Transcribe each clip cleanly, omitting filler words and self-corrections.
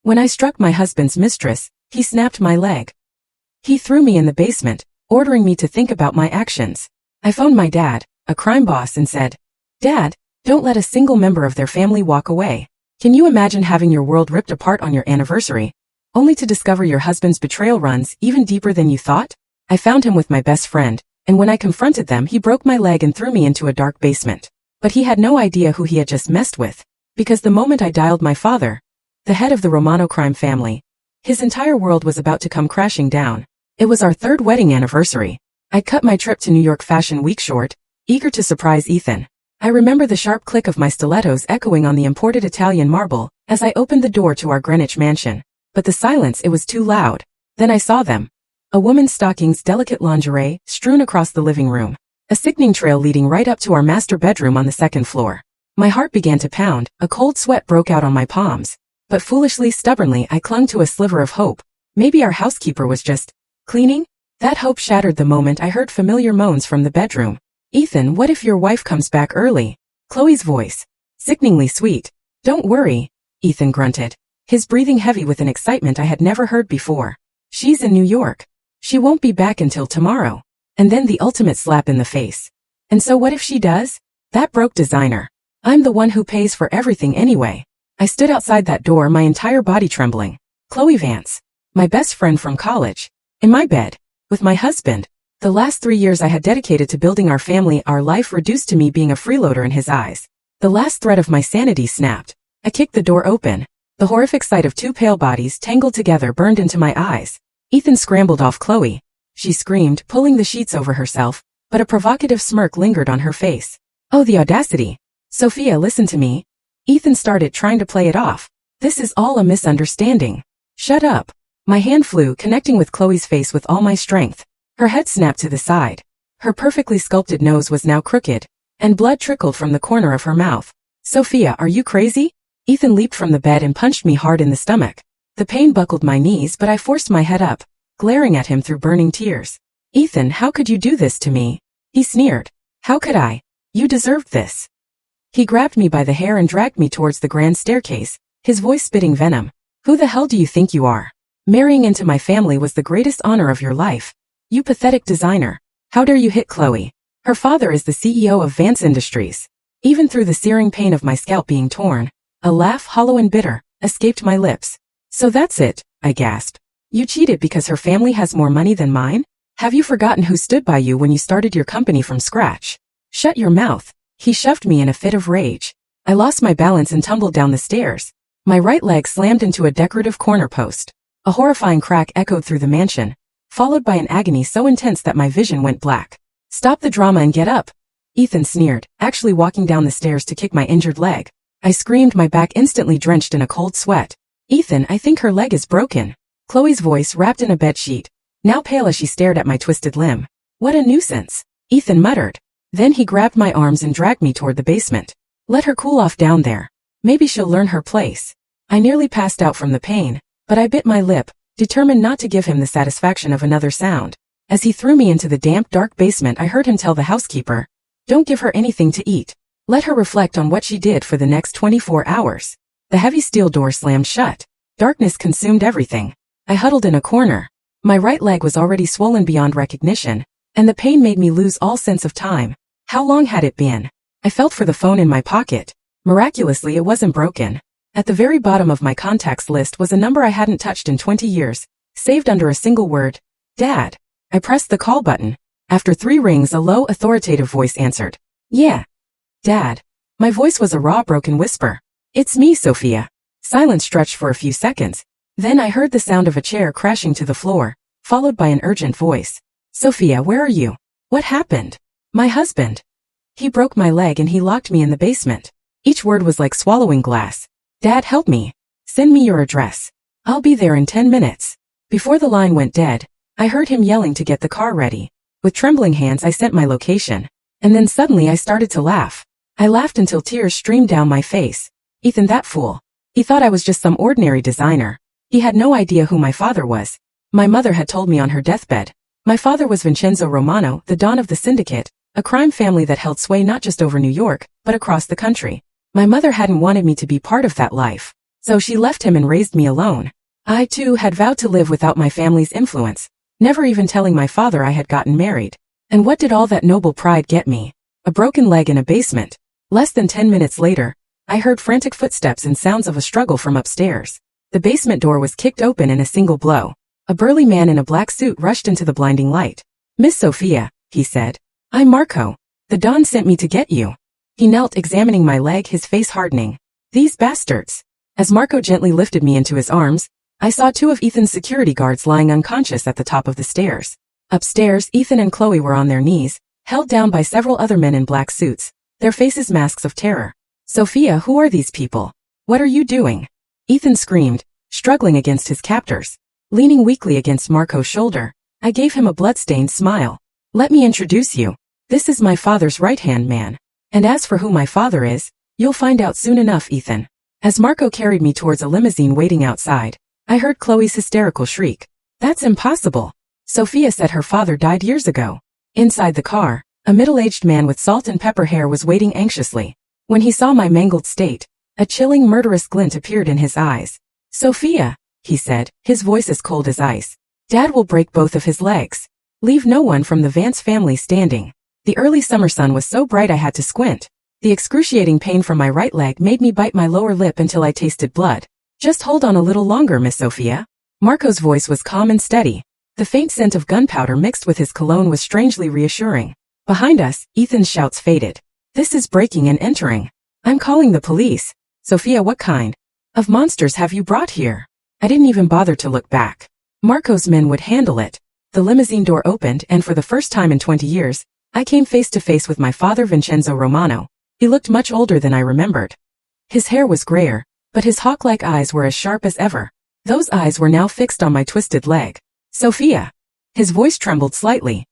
When I struck my husband's mistress, he snapped my leg. He threw me in the basement, ordering me to think about my actions. I phoned my dad, a crime boss, and said, "Dad, don't let a single member of their family walk away. Can you imagine having your world ripped apart on your anniversary, only to discover your husband's betrayal runs even deeper than you thought?" I found him with my best friend, and when I confronted them, he broke my leg and threw me into a dark basement. But he had no idea who he had just messed with, because the moment I dialed my father, the head of the Romano crime family, his entire world was about to come crashing down. It was our third wedding anniversary. I cut my trip to New York Fashion Week short, eager to surprise Ethan. I remember the sharp click of my stilettos echoing on the imported Italian marble as I opened the door to our Greenwich mansion. But the silence, it was too loud. Then I saw them. A woman's stockings, delicate lingerie, strewn across the living room. A sickening trail leading right up to our master bedroom on the second floor. My heart began to pound, a cold sweat broke out on my palms. But foolishly, stubbornly, I clung to a sliver of hope. Maybe our housekeeper was just cleaning? That hope shattered the moment I heard familiar moans from the bedroom. "Ethan, what if your wife comes back early?" Chloe's voice. Sickeningly sweet. "Don't worry," Ethan grunted, his breathing heavy with an excitement I had never heard before. "She's in New York. She won't be back until tomorrow." And then the ultimate slap in the face. "And so what if she does?" That broke designer. "I'm the one who pays for everything anyway." I stood outside that door, my entire body trembling. Chloe Vance, my best friend from college, in my bed, with my husband. The last 3 years I had dedicated to building our family, our life reduced to me being a freeloader in his eyes. The last thread of my sanity snapped. I kicked the door open. The horrific sight of two pale bodies tangled together burned into my eyes. Ethan scrambled off Chloe. She screamed, pulling the sheets over herself, but a provocative smirk lingered on her face. Oh, the audacity. "Sophia, listen to me." Ethan started, trying to play it off. "This is all a misunderstanding." "Shut up." My hand flew, connecting with Chloe's face with all my strength. Her head snapped to the side. Her perfectly sculpted nose was now crooked, and blood trickled from the corner of her mouth. "Sophia, are you crazy?" Ethan leaped from the bed and punched me hard in the stomach. The pain buckled my knees, but I forced my head up, glaring at him through burning tears. "Ethan, how could you do this to me?" He sneered. "How could I? You deserved this." He grabbed me by the hair and dragged me towards the grand staircase, his voice spitting venom. "Who the hell do you think you are? Marrying into my family was the greatest honor of your life. You pathetic designer. How dare you hit Chloe? Her father is the CEO of Vance Industries." Even through the searing pain of my scalp being torn, a laugh, hollow and bitter, escaped my lips. "So that's it," I gasped. "You cheated because her family has more money than mine? Have you forgotten who stood by you when you started your company from scratch? Shut your mouth." He shoved me in a fit of rage. I lost my balance and tumbled down the stairs. My right leg slammed into a decorative corner post. A horrifying crack echoed through the mansion, followed by an agony so intense that my vision went black. "Stop the drama and get up," Ethan sneered, actually walking down the stairs to kick my injured leg. I screamed, my back instantly drenched in a cold sweat. "Ethan, I think her leg is broken." Chloe's voice, wrapped in a bedsheet, now pale as she stared at my twisted limb. "What a nuisance," Ethan muttered. Then he grabbed my arms and dragged me toward the basement. "Let her cool off down there. Maybe she'll learn her place." I nearly passed out from the pain, but I bit my lip, determined not to give him the satisfaction of another sound. As he threw me into the damp, dark basement, I heard him tell the housekeeper, "Don't give her anything to eat. Let her reflect on what she did for the next 24 hours. The heavy steel door slammed shut. Darkness consumed everything. I huddled in a corner. My right leg was already swollen beyond recognition, and the pain made me lose all sense of time. How long had it been? I felt for the phone in my pocket. Miraculously, it wasn't broken. At the very bottom of my contacts list was a number I hadn't touched in 20 years, saved under a single word, Dad. I pressed the call button. After 3 rings, a low, authoritative voice answered. "Yeah. Dad." My voice was a raw, broken whisper. "It's me, Sophia." Silence stretched for a few seconds. Then I heard the sound of a chair crashing to the floor, followed by an urgent voice. "Sophia, where are you? What happened?" "My husband. He broke my leg and he locked me in the basement." Each word was like swallowing glass. "Dad, help me. Send me your address. I'll be there in 10 minutes. Before the line went dead, I heard him yelling to get the car ready. With trembling hands, I sent my location. And then suddenly I started to laugh. I laughed until tears streamed down my face. Ethan, that fool. He thought I was just some ordinary designer. He had no idea who my father was. My mother had told me on her deathbed. My father was Vincenzo Romano, the don of the syndicate, a crime family that held sway not just over New York, but across the country. My mother hadn't wanted me to be part of that life. So she left him and raised me alone. I, too, had vowed to live without my family's influence, never even telling my father I had gotten married. And what did all that noble pride get me? A broken leg in a basement. Less than 10 minutes later, I heard frantic footsteps and sounds of a struggle from upstairs. The basement door was kicked open in a single blow. A burly man in a black suit rushed into the blinding light. "Miss Sophia," he said. "I'm Marco. The Don sent me to get you." He knelt, examining my leg, his face hardening. "These bastards." As Marco gently lifted me into his arms, I saw two of Ethan's security guards lying unconscious at the top of the stairs. Upstairs, Ethan and Chloe were on their knees, held down by several other men in black suits, their faces masks of terror. "Sophia, who are these people? What are you doing?" Ethan screamed, struggling against his captors. Leaning weakly against Marco's shoulder, I gave him a blood-stained smile. "Let me introduce you. This is my father's right-hand man. And as for who my father is, you'll find out soon enough, Ethan." As Marco carried me towards a limousine waiting outside, I heard Chloe's hysterical shriek. "That's impossible. Sophia said her father died years ago." Inside the car, a middle-aged man with salt and pepper hair was waiting anxiously. When he saw my mangled state, a chilling, murderous glint appeared in his eyes. "Sophia," he said, his voice as cold as ice. "Dad will break both of his legs. Leave no one from the Vance family standing." The early summer sun was so bright I had to squint. The excruciating pain from my right leg made me bite my lower lip until I tasted blood. "Just hold on a little longer, Miss Sophia." Marco's voice was calm and steady. The faint scent of gunpowder mixed with his cologne was strangely reassuring. Behind us, Ethan's shouts faded. "This is breaking and entering. I'm calling the police." "Sophia, what kind of monsters have you brought here?" I didn't even bother to look back. Marco's men would handle it. The limousine door opened, and for the first time in 20 years, I came face to face with my father, Vincenzo Romano. He looked much older than I remembered. His hair was grayer, but his hawk-like eyes were as sharp as ever. Those eyes were now fixed on my twisted leg. "Sophia." His voice trembled slightly.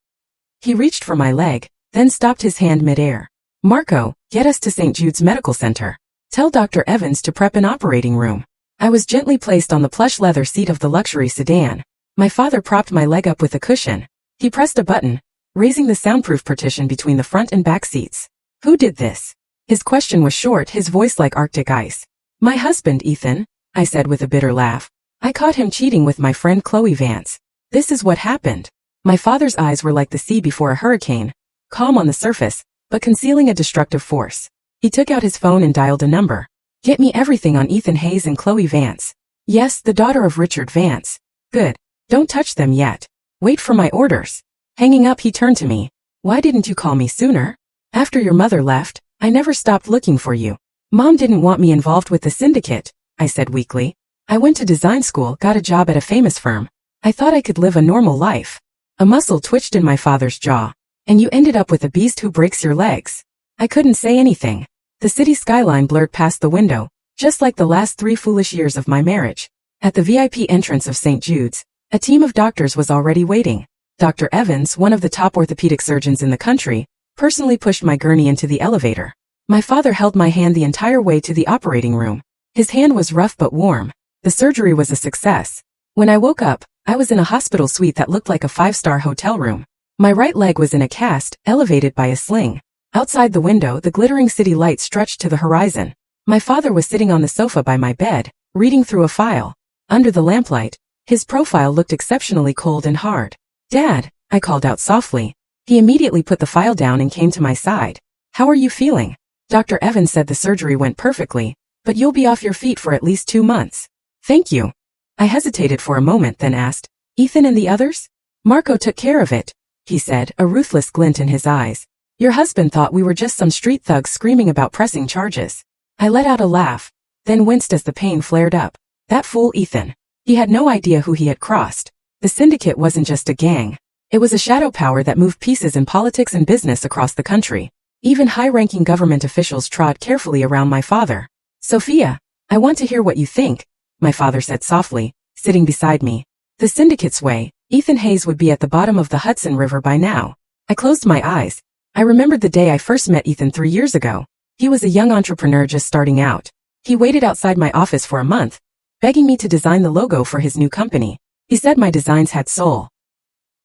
He reached for my leg, then stopped his hand mid-air. "Marco, get us to St. Jude's Medical Center. Tell Dr. Evans to prep an operating room." I was gently placed on the plush leather seat of the luxury sedan. My father propped my leg up with a cushion. He pressed a button, raising the soundproof partition between the front and back seats. "Who did this?" His question was short, his voice like Arctic ice. "My husband, Ethan," I said with a bitter laugh. "I caught him cheating with my friend Chloe Vance. This is what happened." My father's eyes were like the sea before a hurricane, calm on the surface, but concealing a destructive force. He took out his phone and dialed a number. "Get me everything on Ethan Hayes and Chloe Vance." "Yes, the daughter of Richard Vance." "Good. Don't touch them yet. Wait for my orders." Hanging up, he turned to me. "Why didn't you call me sooner? After your mother left, I never stopped looking for you." "Mom didn't want me involved with the syndicate," I said weakly. "I went to design school, got a job at a famous firm. I thought I could live a normal life." A muscle twitched in my father's jaw. "And you ended up with a beast who breaks your legs." I couldn't say anything. The city skyline blurred past the window, just like the last 3 foolish years of my marriage. At the VIP entrance of St. Jude's, a team of doctors was already waiting. Dr. Evans, one of the top orthopedic surgeons in the country, personally pushed my gurney into the elevator. My father held my hand the entire way to the operating room. His hand was rough but warm. The surgery was a success. When I woke up, I was in a hospital suite that looked like a 5-star hotel room. My right leg was in a cast, elevated by a sling. Outside the window, the glittering city lights stretched to the horizon. My father was sitting on the sofa by my bed, reading through a file. Under the lamplight, his profile looked exceptionally cold and hard. "Dad," I called out softly. He immediately put the file down and came to my side. "How are you feeling?" "Dr. Evans said the surgery went perfectly, but you'll be off your feet for at least 2 months." "Thank you." I hesitated for a moment, then asked, "Ethan and the others?" "Marco took care of it," he said, a ruthless glint in his eyes. "Your husband thought we were just some street thugs screaming about pressing charges." I let out a laugh, then winced as the pain flared up. That fool Ethan. He had no idea who he had crossed. The syndicate wasn't just a gang. It was a shadow power that moved pieces in politics and business across the country. Even high-ranking government officials trod carefully around my father. "Sophia, I want to hear what you think," my father said softly, sitting beside me. The syndicate's way, Ethan Hayes would be at the bottom of the Hudson River by now. I closed my eyes. I remembered the day I first met Ethan 3 years ago. He was a young entrepreneur just starting out. He waited outside my office for a month, begging me to design the logo for his new company. He said my designs had soul.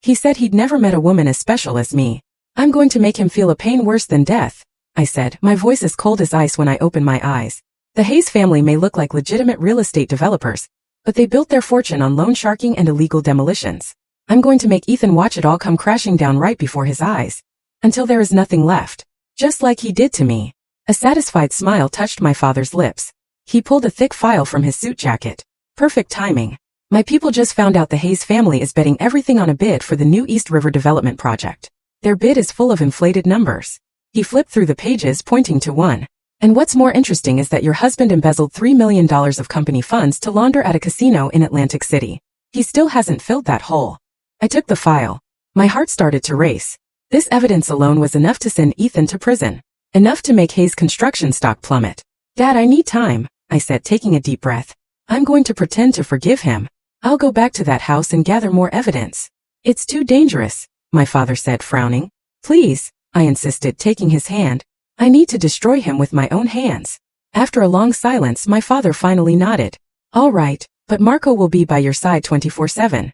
He said he'd never met a woman as special as me. "I'm going to make him feel a pain worse than death," I said, my voice as cold as ice when I opened my eyes. The Hayes family may look like legitimate real estate developers, but they built their fortune on loan sharking and illegal demolitions. I'm going to make Ethan watch it all come crashing down right before his eyes, until there is nothing left, just like he did to me. A satisfied smile touched my father's lips. He pulled a thick file from his suit jacket. Perfect timing. My people just found out the Hayes family is betting everything on a bid for the new East River development project. Their bid is full of inflated numbers. He flipped through the pages, pointing to one. And what's more interesting is that your husband embezzled $3 million of company funds to launder at a casino in Atlantic City. He still hasn't filled that hole. I took the file. My heart started to race. This evidence alone was enough to send Ethan to prison. Enough to make Hayes' construction stock plummet. Dad, I need time, I said, taking a deep breath. I'm going to pretend to forgive him. I'll go back to that house and gather more evidence. It's too dangerous, my father said, frowning. Please, I insisted, taking his hand. I need to destroy him with my own hands. After a long silence, my father finally nodded. All right, but Marco will be by your side 24/7.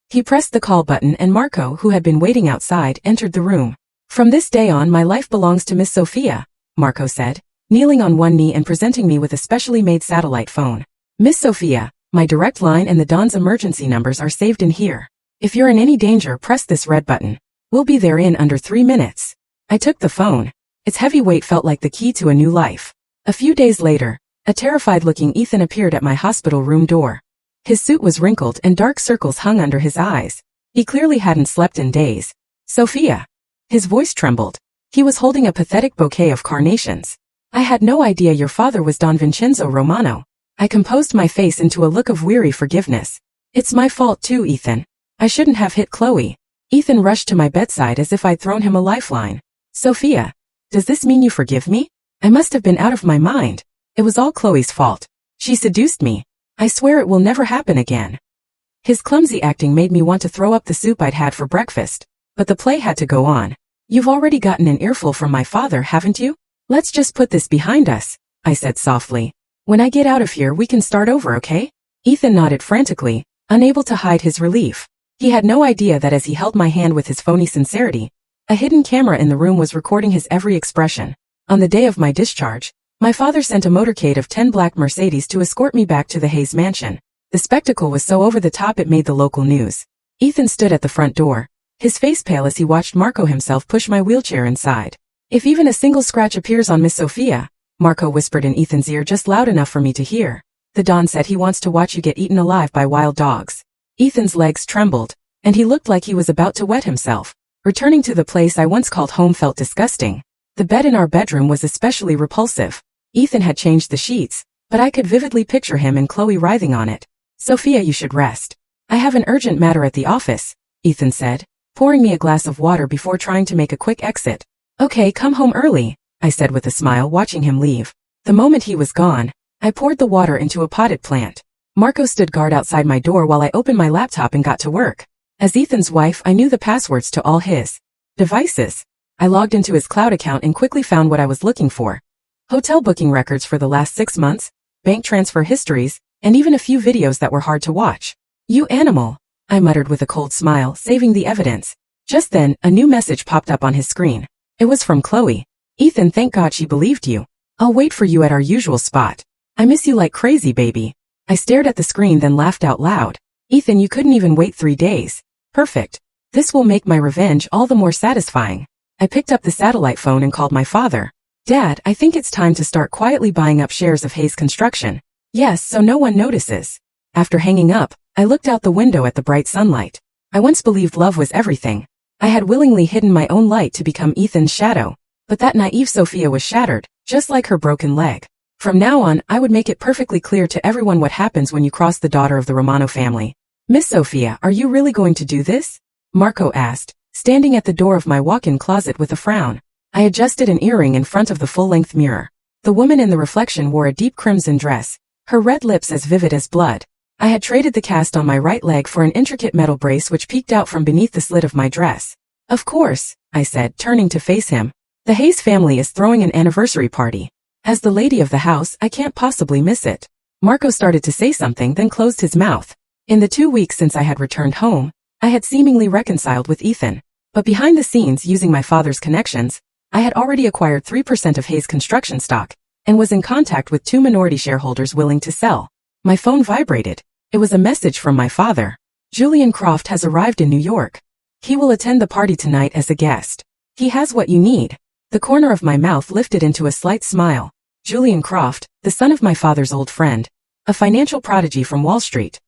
He pressed the call button and Marco, who had been waiting outside, entered the room. From this day on, my life belongs to Miss Sophia, Marco said, kneeling on one knee and presenting me with a specially made satellite phone. Miss Sophia, my direct line and the Don's emergency numbers are saved in here. If you're in any danger, press this red button. We'll be there in under 3 minutes. I took the phone. Its heavy weight felt like the key to a new life. A few days later, a terrified-looking Ethan appeared at my hospital room door. His suit was wrinkled and dark circles hung under his eyes. He clearly hadn't slept in days. Sophia. His voice trembled. He was holding a pathetic bouquet of carnations. I had no idea your father was Don Vincenzo Romano. I composed my face into a look of weary forgiveness. It's my fault too, Ethan. I shouldn't have hit Chloe. Ethan rushed to my bedside as if I'd thrown him a lifeline. Sophia. Does this mean you forgive me? I must have been out of my mind. It was all Chloe's fault. She seduced me. I swear it will never happen again. His clumsy acting made me want to throw up the soup I'd had for breakfast. But the play had to go on. You've already gotten an earful from my father, haven't you? Let's just put this behind us, I said softly. When I get out of here, we can start over, okay? Ethan nodded frantically, unable to hide his relief. He had no idea that as he held my hand with his phony sincerity, a hidden camera in the room was recording his every expression. On the day of my discharge, my father sent a motorcade of 10 black Mercedes to escort me back to the Hayes mansion. The spectacle was so over the top it made the local news. Ethan stood at the front door, his face pale as he watched Marco himself push my wheelchair inside. If even a single scratch appears on Miss Sophia, Marco whispered in Ethan's ear just loud enough for me to hear. The Don said he wants to watch you get eaten alive by wild dogs. Ethan's legs trembled, and he looked like he was about to wet himself. Returning to the place I once called home felt disgusting. The bed in our bedroom was especially repulsive. Ethan had changed the sheets, but I could vividly picture him and Chloe writhing on it. Sophia, you should rest. I have an urgent matter at the office, Ethan said, pouring me a glass of water before trying to make a quick exit. Okay, come home early, I said with a smile, watching him leave. The moment he was gone, I poured the water into a potted plant. Marco stood guard outside my door while I opened my laptop and got to work. As Ethan's wife, I knew the passwords to all his devices. I logged into his cloud account and quickly found what I was looking for. Hotel booking records for the last 6 months, bank transfer histories, and even a few videos that were hard to watch. You animal, I muttered with a cold smile, saving the evidence. Just then, a new message popped up on his screen. It was from Chloe. Ethan, thank God she believed you. I'll wait for you at our usual spot. I miss you like crazy, baby. I stared at the screen then laughed out loud. Ethan, you couldn't even wait 3 days. Perfect. This will make my revenge all the more satisfying. I picked up the satellite phone and called my father. Dad, I think it's time to start quietly buying up shares of Hayes Construction. Yes, so no one notices. After hanging up, I looked out the window at the bright sunlight. I once believed love was everything. I had willingly hidden my own light to become Ethan's shadow. But that naive Sophia was shattered, just like her broken leg. From now on, I would make it perfectly clear to everyone what happens when you cross the daughter of the Romano family. Miss Sophia, are you really going to do this? Marco asked, standing at the door of my walk-in closet with a frown. I adjusted an earring in front of the full-length mirror. The woman in the reflection wore a deep crimson dress, her red lips as vivid as blood. I had traded the cast on my right leg for an intricate metal brace which peeked out from beneath the slit of my dress. Of course, I said, turning to face him. The Hayes family is throwing an anniversary party. As the lady of the house, I can't possibly miss it. Marco started to say something then closed his mouth. In the 2 weeks since I had returned home, I had seemingly reconciled with Ethan. But behind the scenes, using my father's connections, I had already acquired 3% of Hayes Construction stock, and was in contact with 2 minority shareholders willing to sell. My phone vibrated. It was a message from my father. Julian Croft has arrived in New York. He will attend the party tonight as a guest. He has what you need. The corner of my mouth lifted into a slight smile. Julian Croft, the son of my father's old friend, a financial prodigy from Wall Street.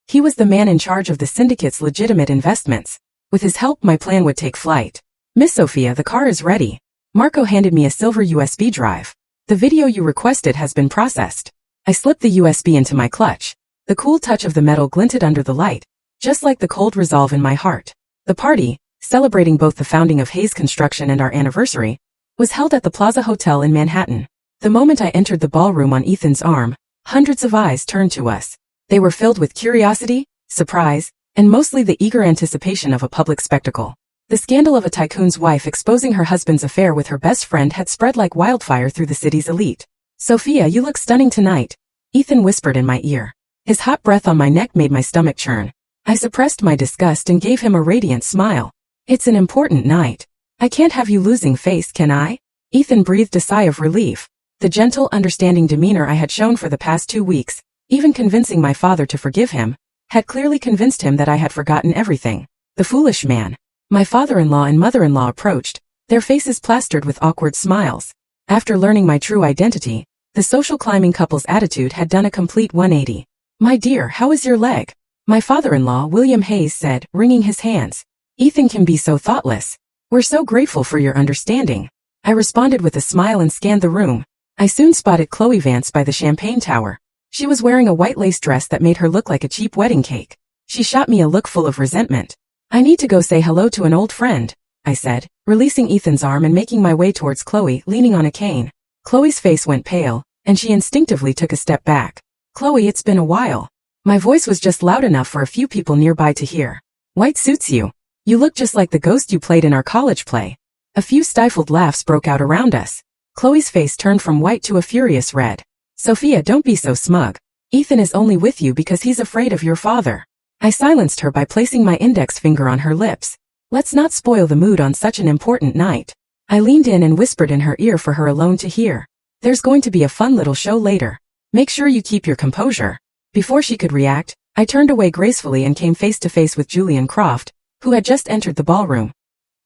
He was the man in charge of the syndicate's legitimate investments. With his help, my plan would take flight. Miss Sophia, the car is ready. Marco handed me a silver USB drive. The video you requested has been processed. I slipped the USB into my clutch. The cool touch of the metal glinted under the light, just like the cold resolve in my heart. The party, celebrating both the founding of Hayes Construction and our anniversary, was held at the Plaza Hotel in Manhattan. The moment I entered the ballroom on Ethan's arm, hundreds of eyes turned to us. They were filled with curiosity, surprise, and mostly the eager anticipation of a public spectacle. The scandal of a tycoon's wife exposing her husband's affair with her best friend had spread like wildfire through the city's elite. "Sophia, you look stunning tonight," Ethan whispered in my ear. His hot breath on my neck made my stomach churn. I suppressed my disgust and gave him a radiant smile. "It's an important night. I can't have you losing face, can I?" Ethan breathed a sigh of relief. The gentle, understanding demeanor I had shown for the past 2 weeks, even convincing my father to forgive him, had clearly convinced him that I had forgotten everything. The foolish man. My father-in-law and mother-in-law approached, their faces plastered with awkward smiles. After learning my true identity, the social climbing couple's attitude had done a complete 180. "My dear, how is your leg?" My father-in-law, William Hayes, said, wringing his hands. "Ethan can be so thoughtless. We're so grateful for your understanding." I responded with a smile and scanned the room. I soon spotted Chloe Vance by the champagne tower. She was wearing a white lace dress that made her look like a cheap wedding cake. She shot me a look full of resentment. "I need to go say hello to an old friend," I said, releasing Ethan's arm and making my way towards Chloe, leaning on a cane. Chloe's face went pale, and she instinctively took a step back. "Chloe, it's been a while." My voice was just loud enough for a few people nearby to hear. "White suits you. You look just like the ghost you played in our college play." A few stifled laughs broke out around us. Chloe's face turned from white to a furious red. "Sophia, don't be so smug. Ethan is only with you because he's afraid of your father." I silenced her by placing my index finger on her lips. "Let's not spoil the mood on such an important night." I leaned in and whispered in her ear for her alone to hear. "There's going to be a fun little show later. Make sure you keep your composure." Before she could react, I turned away gracefully and came face to face with Julian Croft, who had just entered the ballroom.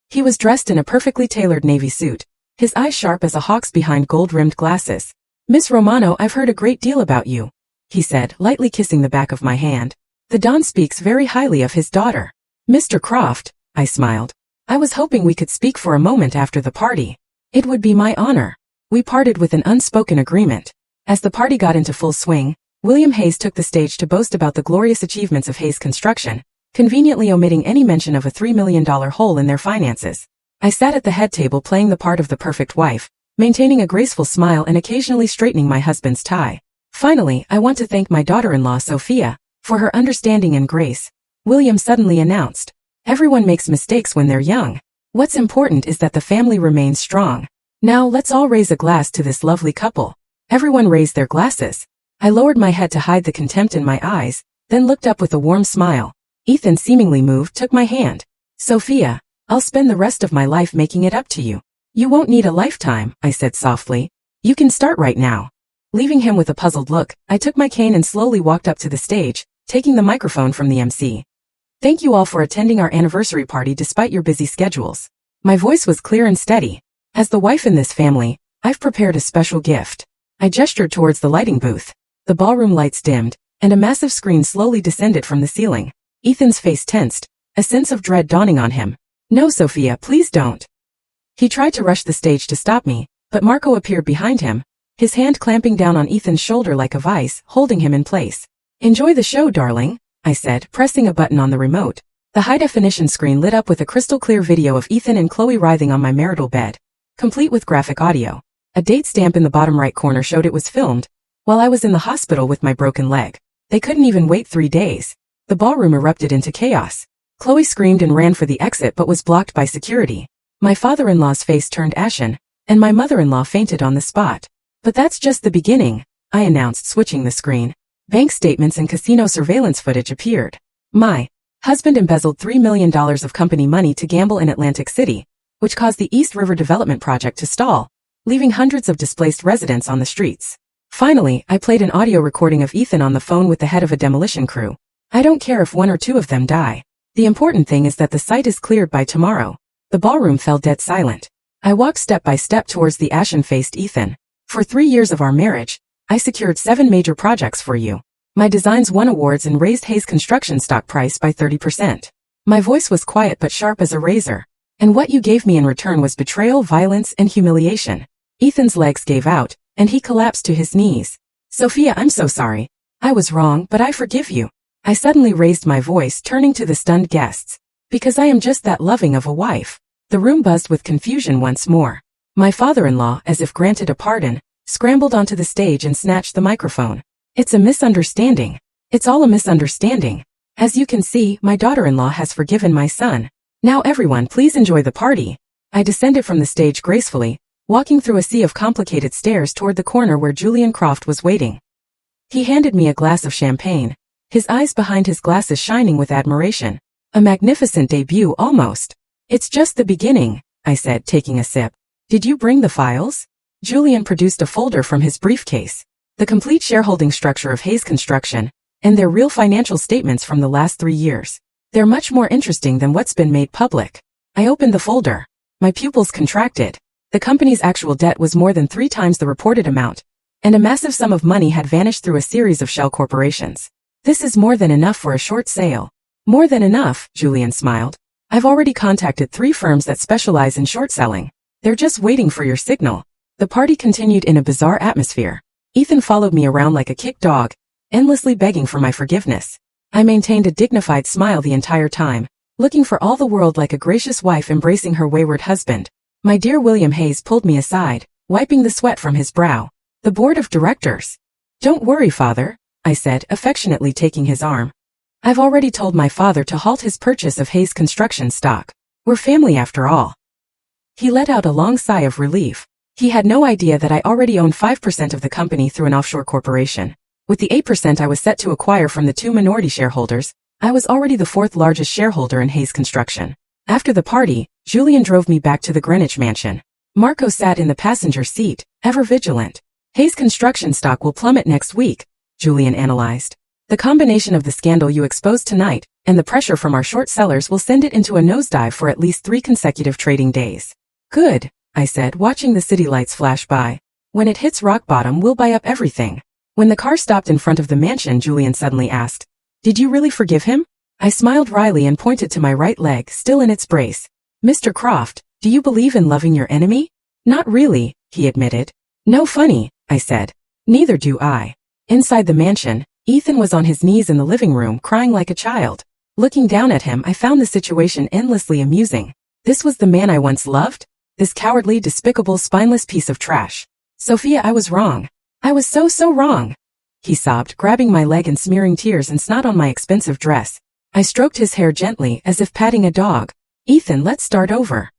He was dressed in a perfectly tailored navy suit, his eyes sharp as a hawk's behind gold-rimmed glasses. "Miss Romano, I've heard a great deal about you," he said, lightly kissing the back of my hand. "The Don speaks very highly of his daughter." "Mr. Croft," I smiled. "I was hoping we could speak for a moment after the party." "It would be my honor." We parted with an unspoken agreement. As the party got into full swing, William Hayes took the stage to boast about the glorious achievements of Hayes Construction, conveniently omitting any mention of a $3 million hole in their finances. I sat at the head table playing the part of the perfect wife, maintaining a graceful smile and occasionally straightening my husband's tie. "Finally, I want to thank my daughter-in-law Sophia for her understanding and grace," William suddenly announced. "Everyone makes mistakes when they're young. What's important is that the family remains strong. Now let's all raise a glass to this lovely couple." Everyone raised their glasses. I lowered my head to hide the contempt in my eyes, then looked up with a warm smile. Ethan, seemingly moved, took my hand. "Sophia, I'll spend the rest of my life making it up to you." "You won't need a lifetime," I said softly. "You can start right now." Leaving him with a puzzled look, I took my cane and slowly walked up to the stage, taking the microphone from the MC. "Thank you all for attending our anniversary party despite your busy schedules." My voice was clear and steady. "As the wife in this family, I've prepared a special gift." I gestured towards the lighting booth. The ballroom lights dimmed, and a massive screen slowly descended from the ceiling. Ethan's face tensed, a sense of dread dawning on him. "No, Sophia, please don't." He tried to rush the stage to stop me, but Marco appeared behind him, his hand clamping down on Ethan's shoulder like a vice, holding him in place. "Enjoy the show, darling," I said, pressing a button on the remote. The high-definition screen lit up with a crystal-clear video of Ethan and Chloe writhing on my marital bed, complete with graphic audio. A date stamp in the bottom right corner showed it was filmed while I was in the hospital with my broken leg. They couldn't even wait 3 days. The ballroom erupted into chaos. Chloe screamed and ran for the exit but was blocked by security. My father-in-law's face turned ashen, and my mother-in-law fainted on the spot. "But that's just the beginning," I announced, switching the screen. Bank statements and casino surveillance footage appeared. My husband embezzled $3 million of company money to gamble in Atlantic City, which caused the East River Development project to stall, leaving hundreds of displaced residents on the streets. Finally, I played an audio recording of Ethan on the phone with the head of a demolition crew. I don't care if one or two of them die. The important thing is that the site is cleared by tomorrow. The ballroom fell dead silent. I walked step by step towards the ashen-faced Ethan. For 3 years of our marriage, I secured 7 major projects for you. My designs won awards and raised Hayes Construction stock price by 30%. My voice was quiet but sharp as a razor. And what you gave me in return was betrayal, violence, and humiliation. Ethan's legs gave out, and he collapsed to his knees. Sophia, I'm so sorry. I was wrong, but I forgive you. I suddenly raised my voice, turning to the stunned guests. Because I am just that loving of a wife. The room buzzed with confusion once more. My father-in-law, as if granted a pardon, scrambled onto the stage and snatched the microphone. It's a misunderstanding. It's all a misunderstanding. As you can see, my daughter-in-law has forgiven my son. Now everyone, please enjoy the party. I descended from the stage gracefully, walking through a sea of complicated stairs toward the corner where Julian Croft was waiting. He handed me a glass of champagne, his eyes behind his glasses shining with admiration. A magnificent debut almost. It's just the beginning, I said, taking a sip. Did you bring the files? Julian produced a folder from his briefcase. The complete shareholding structure of Hayes Construction, and their real financial statements from the last 3 years. They're much more interesting than what's been made public. I opened the folder. My pupils contracted. The company's actual debt was more than 3 times the reported amount, and a massive sum of money had vanished through a series of shell corporations. This is more than enough for a short sale. More than enough, Julian smiled. I've already contacted 3 firms that specialize in short selling. They're just waiting for your signal. The party continued in a bizarre atmosphere. Ethan followed me around like a kicked dog, endlessly begging for my forgiveness. I maintained a dignified smile the entire time, looking for all the world like a gracious wife embracing her wayward husband. My dear William Hayes pulled me aside, wiping the sweat from his brow. The board of directors. Don't worry, father, I said, affectionately taking his arm. I've already told my father to halt his purchase of Hayes Construction stock. We're family after all. He let out a long sigh of relief. He had no idea that I already owned 5% of the company through an offshore corporation. With the 8% I was set to acquire from the 2 minority shareholders, I was already the 4th largest shareholder in Hayes Construction. After the party, Julian drove me back to the Greenwich mansion. Marco sat in the passenger seat, ever vigilant. Hayes Construction stock will plummet next week, Julian analyzed. The combination of the scandal you exposed tonight, and the pressure from our short sellers will send it into a nosedive for at least 3 consecutive trading days. Good, I said, watching the city lights flash by. When it hits rock bottom, we'll buy up everything. When the car stopped in front of the mansion, Julian suddenly asked, Did you really forgive him? I smiled wryly and pointed to my right leg, still in its brace. Mr. Croft, do you believe in loving your enemy? Not really, he admitted. No funny, I said. Neither do I. Inside the mansion, Ethan was on his knees in the living room crying like a child. Looking down at him, I found the situation endlessly amusing. This was the man I once loved? This cowardly, despicable, spineless piece of trash. Sophia, I was wrong. I was so wrong. He sobbed, grabbing my leg and smearing tears and snot on my expensive dress. I stroked his hair gently, as if patting a dog. Ethan, let's start over.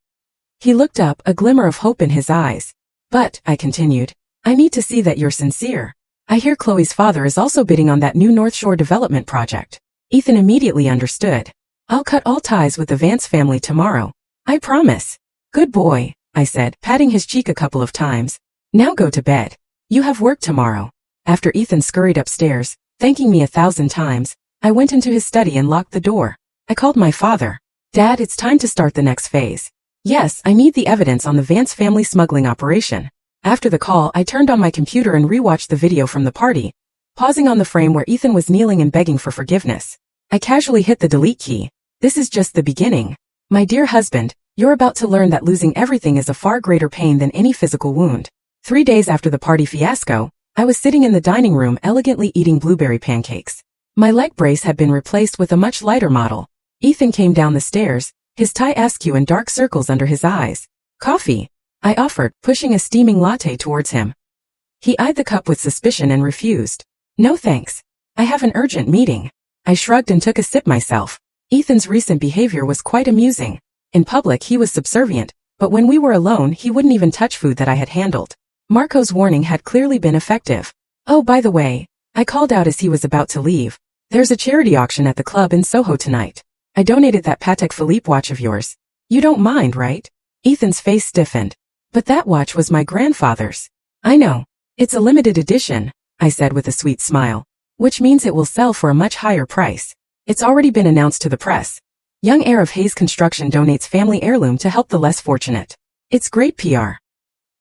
He looked up, a glimmer of hope in his eyes. But, I continued, I need to see that you're sincere. I hear Chloe's father is also bidding on that new North Shore development project. Ethan immediately understood. I'll cut all ties with the Vance family tomorrow. I promise. Good boy, I said, patting his cheek a couple of times. Now go to bed. You have work tomorrow. After Ethan scurried upstairs, thanking me 1,000 times, I went into his study and locked the door. I called my father. Dad, it's time to start the next phase. Yes, I need the evidence on the Vance family smuggling operation. After the call, I turned on my computer and rewatched the video from the party, pausing on the frame where Ethan was kneeling and begging for forgiveness. I casually hit the delete key. This is just the beginning. My dear husband, you're about to learn that losing everything is a far greater pain than any physical wound. 3 days after the party fiasco, I was sitting in the dining room elegantly eating blueberry pancakes. My leg brace had been replaced with a much lighter model. Ethan came down the stairs, his tie askew and dark circles under his eyes. Coffee, I offered, pushing a steaming latte towards him. He eyed the cup with suspicion and refused. No thanks. I have an urgent meeting. I shrugged and took a sip myself. Ethan's recent behavior was quite amusing. In public he was subservient, but when we were alone he wouldn't even touch food that I had handled. Marco's warning had clearly been effective. Oh, by the way, I called out as he was about to leave. There's a charity auction at the club in Soho tonight. I donated that Patek Philippe watch of yours. You don't mind, right? Ethan's face stiffened. But that watch was my grandfather's. I know. It's a limited edition, I said with a sweet smile. Which means it will sell for a much higher price. It's already been announced to the press. Young heir of Hayes Construction donates family heirloom to help the less fortunate. It's great PR.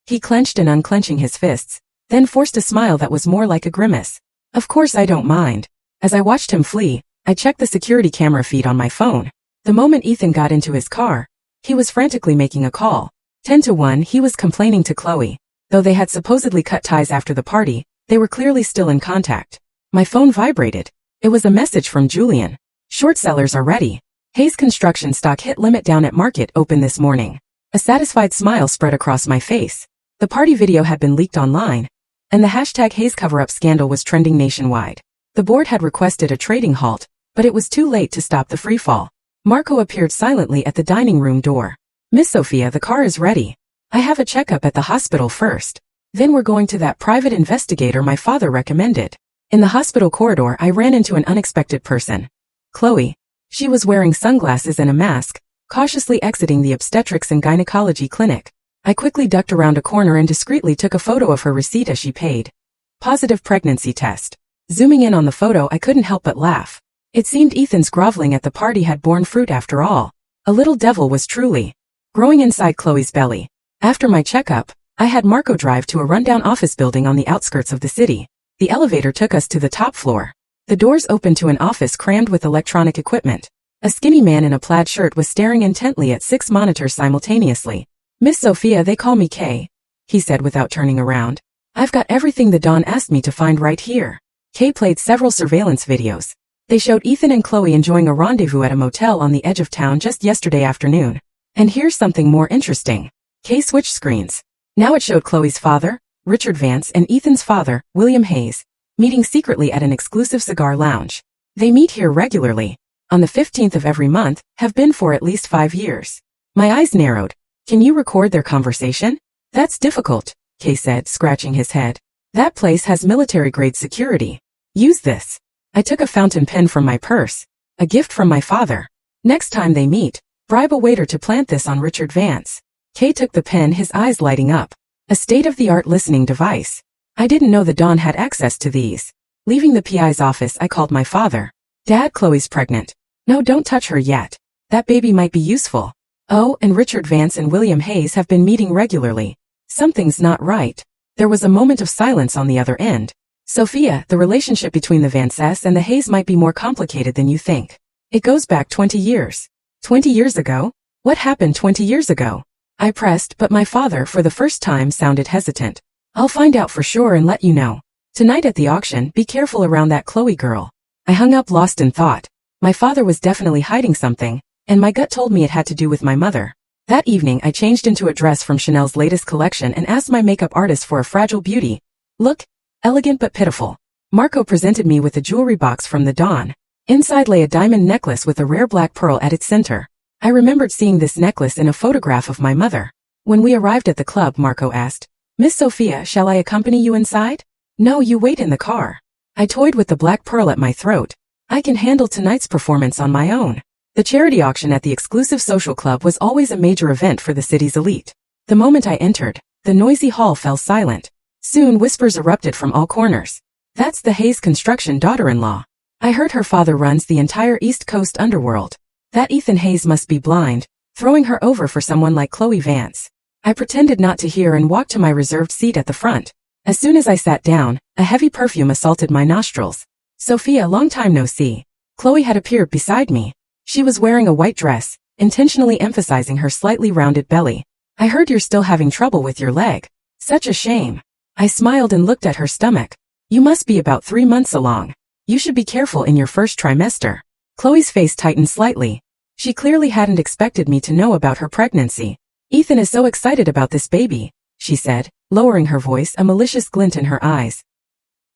He clenched and unclenching his fists, then forced a smile that was more like a grimace. Of course I don't mind. As I watched him flee, I checked the security camera feed on my phone. The moment Ethan got into his car, he was frantically making a call. 10 to 1 he was complaining to Chloe. Though they had supposedly cut ties after the party, they were clearly still in contact. My phone vibrated. It was a message from Julian. Short sellers are ready. Hayes Construction stock hit limit down at market open this morning. A satisfied smile spread across my face. The party video had been leaked online, and the hashtag Hayes cover-up scandal was trending nationwide. The board had requested a trading halt, but it was too late to stop the freefall. Marco appeared silently at the dining room door. Miss Sophia, the car is ready. I have a checkup at the hospital first. Then we're going to that private investigator my father recommended. In the hospital corridor I ran into an unexpected person. Chloe. She was wearing sunglasses and a mask, cautiously exiting the obstetrics and gynecology clinic. I quickly ducked around a corner and discreetly took a photo of her receipt as she paid. Positive pregnancy test. Zooming in on the photo I couldn't help but laugh. It seemed Ethan's groveling at the party had borne fruit after all. A little devil was truly growing inside Chloe's belly. After my checkup, I had Marco drive to a rundown office building on the outskirts of the city. The elevator took us to the top floor. The doors opened to an office crammed with electronic equipment. A skinny man in a plaid shirt was staring intently at 6 monitors simultaneously. Miss Sophia, they call me Kay, he said without turning around. I've got everything the Don asked me to find right here. Kay played several surveillance videos. They showed Ethan and Chloe enjoying a rendezvous at a motel on the edge of town just yesterday afternoon. And here's something more interesting. Kay switched screens. Now it showed Chloe's father, Richard Vance, and Ethan's father, William Hayes, meeting secretly at an exclusive cigar lounge. They meet here regularly. On the 15th of every month, have been for at least 5 years. My eyes narrowed. Can you record their conversation? That's difficult, Kay said, scratching his head. That place has military-grade security. Use this. I took a fountain pen from my purse, a gift from my father. Next time they meet, bribe a waiter to plant this on Richard Vance. Kay took the pen, his eyes lighting up. A state-of-the-art listening device. I didn't know the Don had access to these. Leaving the PI's office, I called my father. Dad, Chloe's pregnant. No, don't touch her yet. That baby might be useful. Oh, and Richard Vance and William Hayes have been meeting regularly. Something's not right. There was a moment of silence on the other end. Sophia, the relationship between the Vances and the Hayes might be more complicated than you think. It goes back 20 years. 20 years ago? What happened 20 years ago? I pressed, but my father, for the first time, sounded hesitant. I'll find out for sure and let you know. Tonight at the auction, be careful around that Chloe girl. I hung up lost in thought. My father was definitely hiding something, and my gut told me it had to do with my mother. That evening I changed into a dress from Chanel's latest collection and asked my makeup artist for a fragile beauty. Look, elegant but pitiful. Marco presented me with a jewelry box from the Don. Inside lay a diamond necklace with a rare black pearl at its center. I remembered seeing this necklace in a photograph of my mother. When we arrived at the club, Marco asked, Miss Sophia, shall I accompany you inside? No, you wait in the car. I toyed with the black pearl at my throat. I can handle tonight's performance on my own. The charity auction at the exclusive social club was always a major event for the city's elite. The moment I entered, the noisy hall fell silent. Soon whispers erupted from all corners. That's the Hayes Construction daughter-in-law. I heard her father runs the entire East Coast underworld. That Ethan Hayes must be blind, throwing her over for someone like Chloe Vance. I pretended not to hear and walked to my reserved seat at the front. As soon as I sat down, a heavy perfume assaulted my nostrils. Sophia, long time no see. Chloe had appeared beside me. She was wearing a white dress, intentionally emphasizing her slightly rounded belly. I heard you're still having trouble with your leg. Such a shame. I smiled and looked at her stomach. You must be about 3 months along. You should be careful in your first trimester. Chloe's face tightened slightly. She clearly hadn't expected me to know about her pregnancy. Ethan is so excited about this baby, she said, lowering her voice, a malicious glint in her eyes.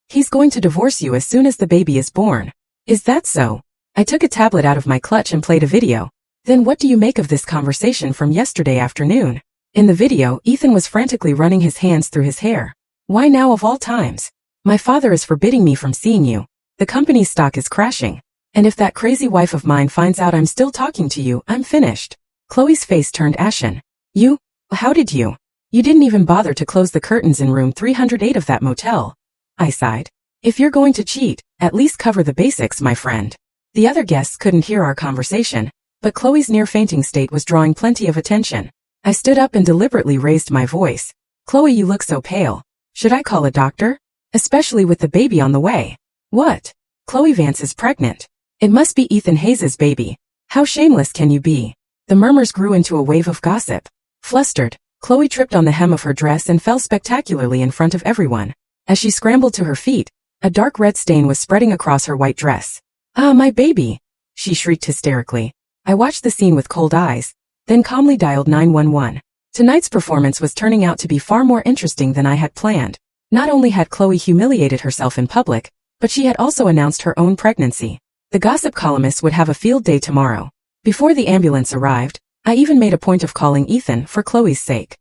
He's going to divorce you as soon as the baby is born. Is that so? I took a tablet out of my clutch and played a video. Then what do you make of this conversation from yesterday afternoon? In the video, Ethan was frantically running his hands through his hair. Why now of all times? My father is forbidding me from seeing you. The company's stock is crashing. And if that crazy wife of mine finds out I'm still talking to you, I'm finished. Chloe's face turned ashen. You? How did you? You didn't even bother to close the curtains in room 308 of that motel. I sighed. If you're going to cheat, at least cover the basics, my friend. The other guests couldn't hear our conversation, but Chloe's near-fainting state was drawing plenty of attention. I stood up and deliberately raised my voice. Chloe, you look so pale. Should I call a doctor? Especially with the baby on the way. What? Chloe Vance is pregnant. It must be Ethan Hayes' baby. How shameless can you be? The murmurs grew into a wave of gossip. Flustered, Chloe tripped on the hem of her dress and fell spectacularly in front of everyone. As she scrambled to her feet, a dark red stain was spreading across her white dress. Ah, my baby! She shrieked hysterically. I watched the scene with cold eyes, then calmly dialed 911. Tonight's performance was turning out to be far more interesting than I had planned. Not only had Chloe humiliated herself in public, but she had also announced her own pregnancy. The gossip columnists would have a field day tomorrow. Before the ambulance arrived, I even made a point of calling Ethan for Chloe's sake.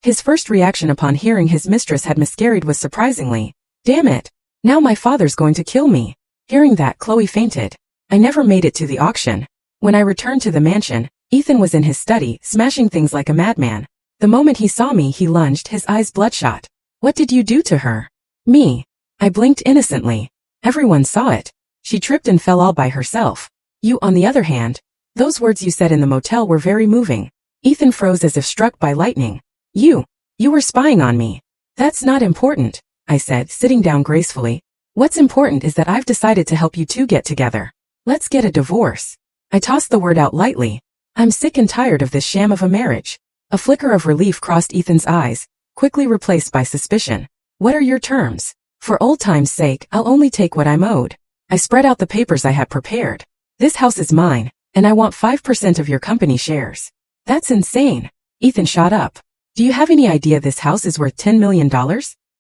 His first reaction upon hearing his mistress had miscarried was surprisingly, "Damn it! Now my father's going to kill me." Hearing that, Chloe fainted. I never made it to the auction. When I returned to the mansion, Ethan was in his study, smashing things like a madman. The moment he saw me, he lunged, his eyes bloodshot. "What did you do to her?" "Me." I blinked innocently. Everyone saw it. She tripped and fell all by herself. "You, on the other hand, those words you said in the motel were very moving." Ethan froze as if struck by lightning. You were spying on me." "That's not important," I said, sitting down gracefully. "What's important is that I've decided to help you two get together. Let's get a divorce." I tossed the word out lightly. I'm sick and tired of this sham of a marriage. A flicker of relief crossed Ethan's eyes, quickly replaced by suspicion. "What are your terms?" "For old time's sake, I'll only take what I'm owed." I spread out the papers I had prepared. "This house is mine, and I want 5% of your company shares." "That's insane." Ethan shot up. "Do you have any idea this house is worth $10 million?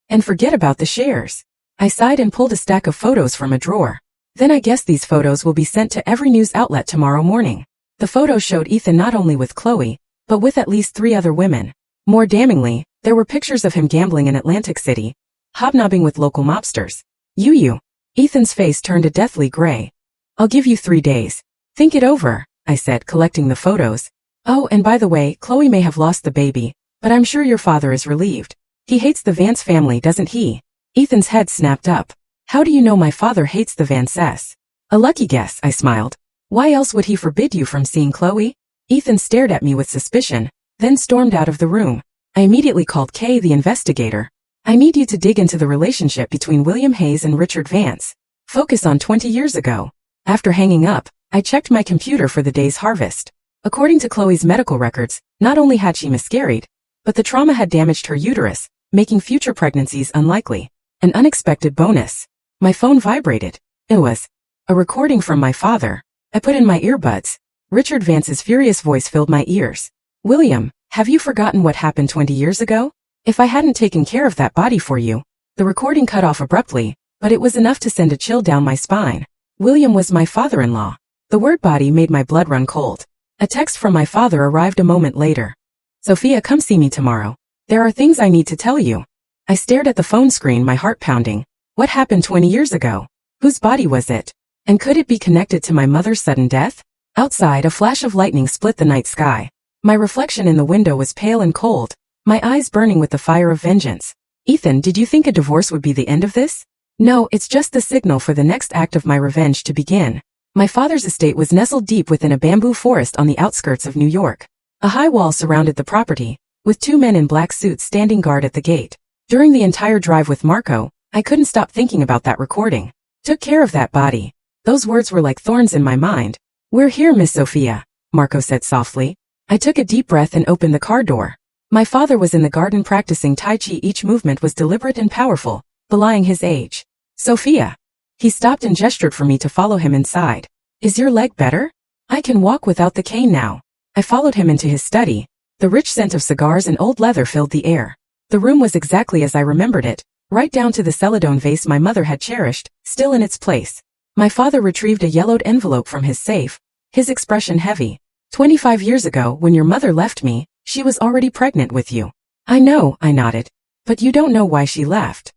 And forget about the shares." I sighed and pulled a stack of photos from a drawer. "Then I guess these photos will be sent to every news outlet tomorrow morning." The photos showed Ethan not only with Chloe, but with at least 3 other women. More damningly, there were pictures of him gambling in Atlantic City, hobnobbing with local mobsters. You. Ethan's face turned a deathly gray. "I'll give you 3 days. Think it over," I said, collecting the photos. "Oh, and by the way, Chloe may have lost the baby, but I'm sure your father is relieved. He hates the Vance family, doesn't he?" Ethan's head snapped up. "How do you know my father hates the Vances?" "A lucky guess," I smiled. "Why else would he forbid you from seeing Chloe?" Ethan stared at me with suspicion, then stormed out of the room. I immediately called Kay, the investigator. "I need you to dig into the relationship between William Hayes and Richard Vance. Focus on 20 years ago." After hanging up, I checked my computer for the day's harvest. According to Chloe's medical records, not only had she miscarried, but the trauma had damaged her uterus, making future pregnancies unlikely. An unexpected bonus. My phone vibrated. It was a recording from my father. I put in my earbuds. Richard Vance's furious voice filled my ears. "William, have you forgotten what happened 20 years ago? If I hadn't taken care of that body for you." The recording cut off abruptly, but it was enough to send a chill down my spine. William was my father-in-law. The word body made my blood run cold. A text from my father arrived a moment later. "Sophia, come see me tomorrow. There are things I need to tell you." I stared at the phone screen, my heart pounding. What happened 20 years ago? Whose body was it? And could it be connected to my mother's sudden death? Outside, a flash of lightning split the night sky. My reflection in the window was pale and cold, my eyes burning with the fire of vengeance. "Ethan, did you think a divorce would be the end of this?" "No, it's just the signal for the next act of my revenge to begin." My father's estate was nestled deep within a bamboo forest on the outskirts of New York. A high wall surrounded the property, with 2 men in black suits standing guard at the gate. During the entire drive with Marco, I couldn't stop thinking about that recording. "Took care of that body." Those words were like thorns in my mind. "We're here, Miss Sophia," Marco said softly. I took a deep breath and opened the car door. My father was in the garden practicing Tai Chi. Each movement was deliberate and powerful, belying his age. "Sophia." He stopped and gestured for me to follow him inside. "Is your leg better? I can walk without the cane now." I followed him into his study. The rich scent of cigars and old leather filled the air. The room was exactly as I remembered it, right down to the celadon vase my mother had cherished, still in its place. My father retrieved a yellowed envelope from his safe, his expression heavy. 25 years ago, when your mother left me, she was already pregnant with you." "I know," I nodded. "But you don't know why she left."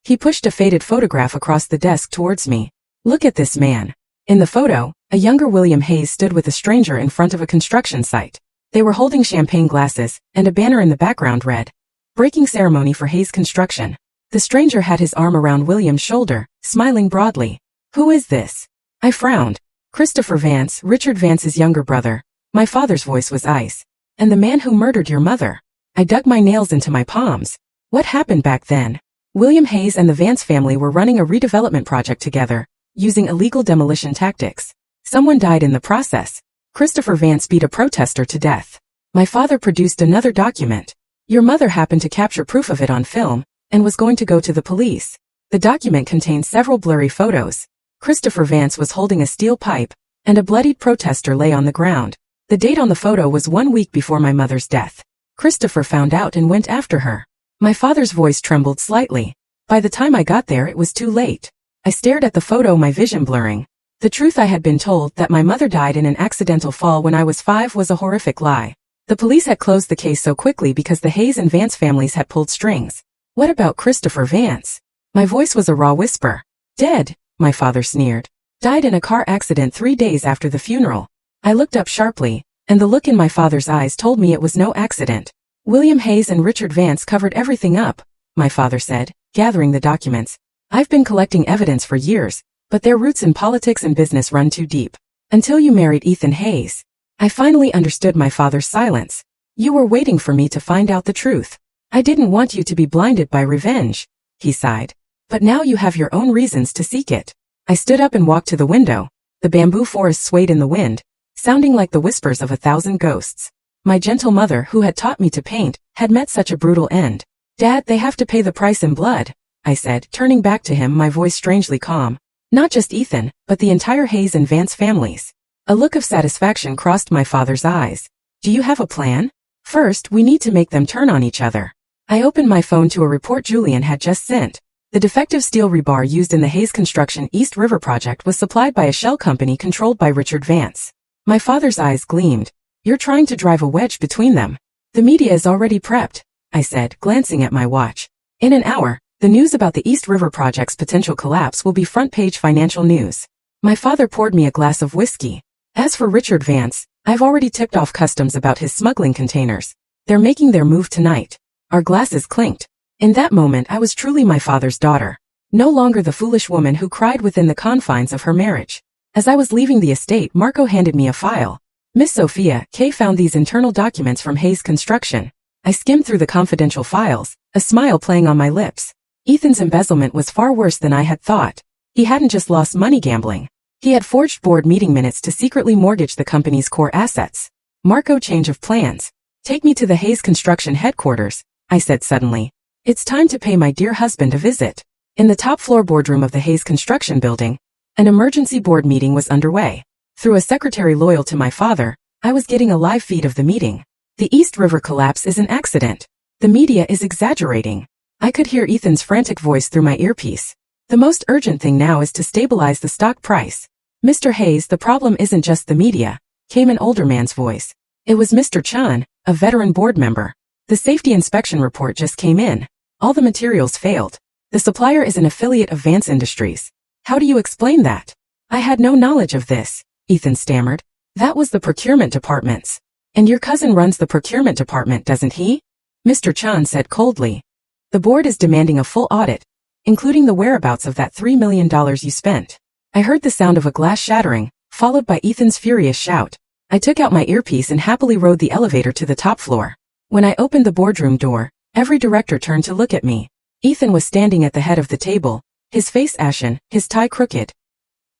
He pushed a faded photograph across the desk towards me. "Look at this man." In the photo, a younger William Hayes stood with a stranger in front of a construction site. They were holding champagne glasses, and a banner in the background read, "Breaking ceremony for Hayes Construction." The stranger had his arm around William's shoulder, smiling broadly. "Who is this?" I frowned. "Christopher Vance, Richard Vance's younger brother." My father's voice was ice. "And the man who murdered your mother." I dug my nails into my palms. What happened back then? William Hayes and the Vance family were running a redevelopment project together, using illegal demolition tactics. Someone died in the process. Christopher Vance beat a protester to death. My father produced another document. Your mother happened to capture proof of it on film, and was going to go to the police. The document contained several blurry photos. Christopher Vance was holding a steel pipe, and a bloodied protester lay on the ground. The date on the photo was 1 week before my mother's death. Christopher found out and went after her. My father's voice trembled slightly. By the time I got there, it was too late. I stared at the photo, my vision blurring. The truth I had been told, that my mother died in an accidental fall when I was 5, was a horrific lie. The police had closed the case so quickly because the Hayes and Vance families had pulled strings. What about Christopher Vance? My voice was a raw whisper. "Dead," my father sneered. "Died in a car accident 3 days after the funeral." I looked up sharply, and the look in my father's eyes told me it was no accident. "William Hayes and Richard Vance covered everything up," my father said, gathering the documents. "I've been collecting evidence for years, but their roots in politics and business run too deep. Until you married Ethan Hayes." I finally understood my father's silence. "You were waiting for me to find out the truth. I didn't want you to be blinded by revenge," he sighed. "But now you have your own reasons to seek it." I stood up and walked to the window. The bamboo forest swayed in the wind, sounding like the whispers of 1,000 ghosts. My gentle mother, who had taught me to paint, had met such a brutal end. "Dad, they have to pay the price in blood," I said, turning back to him, my voice strangely calm. "Not just Ethan, but the entire Hayes and Vance families." A look of satisfaction crossed my father's eyes. "Do you have a plan?" "First, we need to make them turn on each other." I opened my phone to a report Julian had just sent. The defective steel rebar used in the Hayes Construction East River project was supplied by a shell company controlled by Richard Vance. My father's eyes gleamed. "You're trying to drive a wedge between them." "The media is already prepped," I said, glancing at my watch. "In an hour, the news about the East River project's potential collapse will be front-page financial news." My father poured me a glass of whiskey. "As for Richard Vance, I've already tipped off customs about his smuggling containers. They're making their move tonight." Our glasses clinked. In that moment, I was truly my father's daughter. No longer the foolish woman who cried within the confines of her marriage. As I was leaving the estate, Marco handed me a file. "Miss Sophia, Kay found these internal documents from Hayes Construction." I skimmed through the confidential files, a smile playing on my lips. Ethan's embezzlement was far worse than I had thought. He hadn't just lost money gambling. He had forged board meeting minutes to secretly mortgage the company's core assets. "Marco, change of plans. Take me to the Hayes Construction headquarters," I said suddenly. "It's time to pay my dear husband a visit." In the top floor boardroom of the Hayes Construction building, an emergency board meeting was underway. Through a secretary loyal to my father, I was getting a live feed of the meeting. "The East River collapse is an accident. The media is exaggerating." I could hear Ethan's frantic voice through my earpiece. "The most urgent thing now is to stabilize the stock price." "Mr. Hayes, the problem isn't just the media," came an older man's voice. It was Mr. Chun, a veteran board member. "The safety inspection report just came in. All the materials failed. The supplier is an affiliate of Vance Industries." "How do you explain that?" "I had no knowledge of this," Ethan stammered. "That was the procurement department's." "And your cousin runs the procurement department, doesn't he?" Mr. Chun said coldly. "The board is demanding a full audit, including the whereabouts of that $3 million you spent." I heard the sound of a glass shattering, followed by Ethan's furious shout. I took out my earpiece and happily rode the elevator to the top floor. When I opened the boardroom door, every director turned to look at me. Ethan was standing at the head of the table, his face ashen, his tie crooked.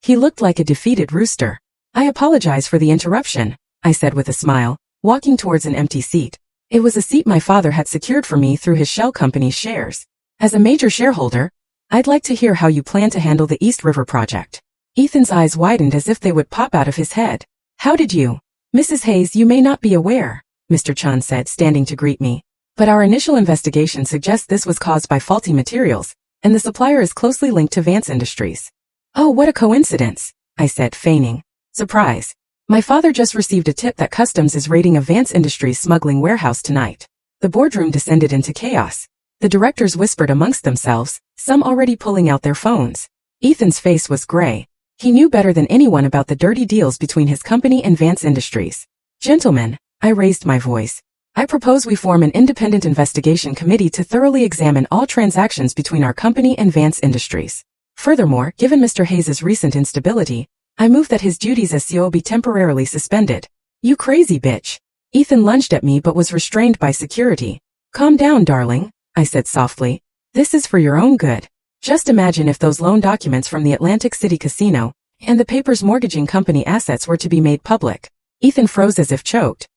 He looked like a defeated rooster. "I apologize for the interruption," I said with a smile, walking towards an empty seat. It was a seat my father had secured for me through his shell company's shares. "As a major shareholder, I'd like to hear how you plan to handle the East River project." Ethan's eyes widened as if they would pop out of his head. "How did you?" "Mrs. Hayes, you may not be aware," Mr. Chun said, standing to greet me. "But our initial investigation suggests this was caused by faulty materials, and the supplier is closely linked to Vance Industries." "Oh, what a coincidence," I said, feigning surprise. "My father just received a tip that Customs is raiding a Vance Industries smuggling warehouse tonight." The boardroom descended into chaos. The directors whispered amongst themselves, some already pulling out their phones. Ethan's face was gray. He knew better than anyone about the dirty deals between his company and Vance Industries. "Gentlemen," I raised my voice. I propose we form an independent investigation committee to thoroughly examine all transactions between our company and Vance Industries. Furthermore, given Mr. Hayes' recent instability, I move that his duties as CEO be temporarily suspended. You crazy bitch. Ethan lunged at me but was restrained by security. Calm down, darling, I said softly. This is for your own good. Just imagine if those loan documents from the Atlantic City Casino and the papers mortgaging company assets were to be made public. Ethan froze as if choked.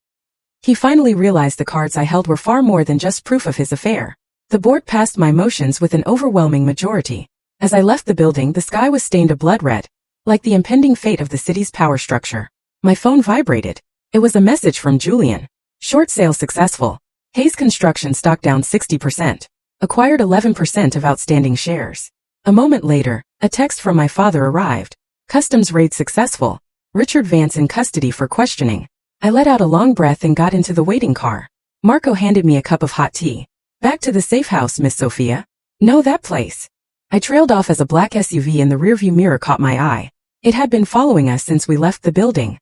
He finally realized the cards I held were far more than just proof of his affair. The board passed my motions with an overwhelming majority. As I left the building, the sky was stained a blood red, like the impending fate of the city's power structure. My phone vibrated. It was a message from Julian. Short sale successful. Hayes Construction stock down 60%. Acquired 11% of outstanding shares. A moment later, a text from my father arrived. Customs raid successful. Richard Vance in custody for questioning. I let out a long breath and got into the waiting car. Marco handed me a cup of hot tea. Back to the safe house, Miss Sophia. No, that place. I trailed off as a black SUV in the rearview mirror caught my eye. It had been following us since we left the building.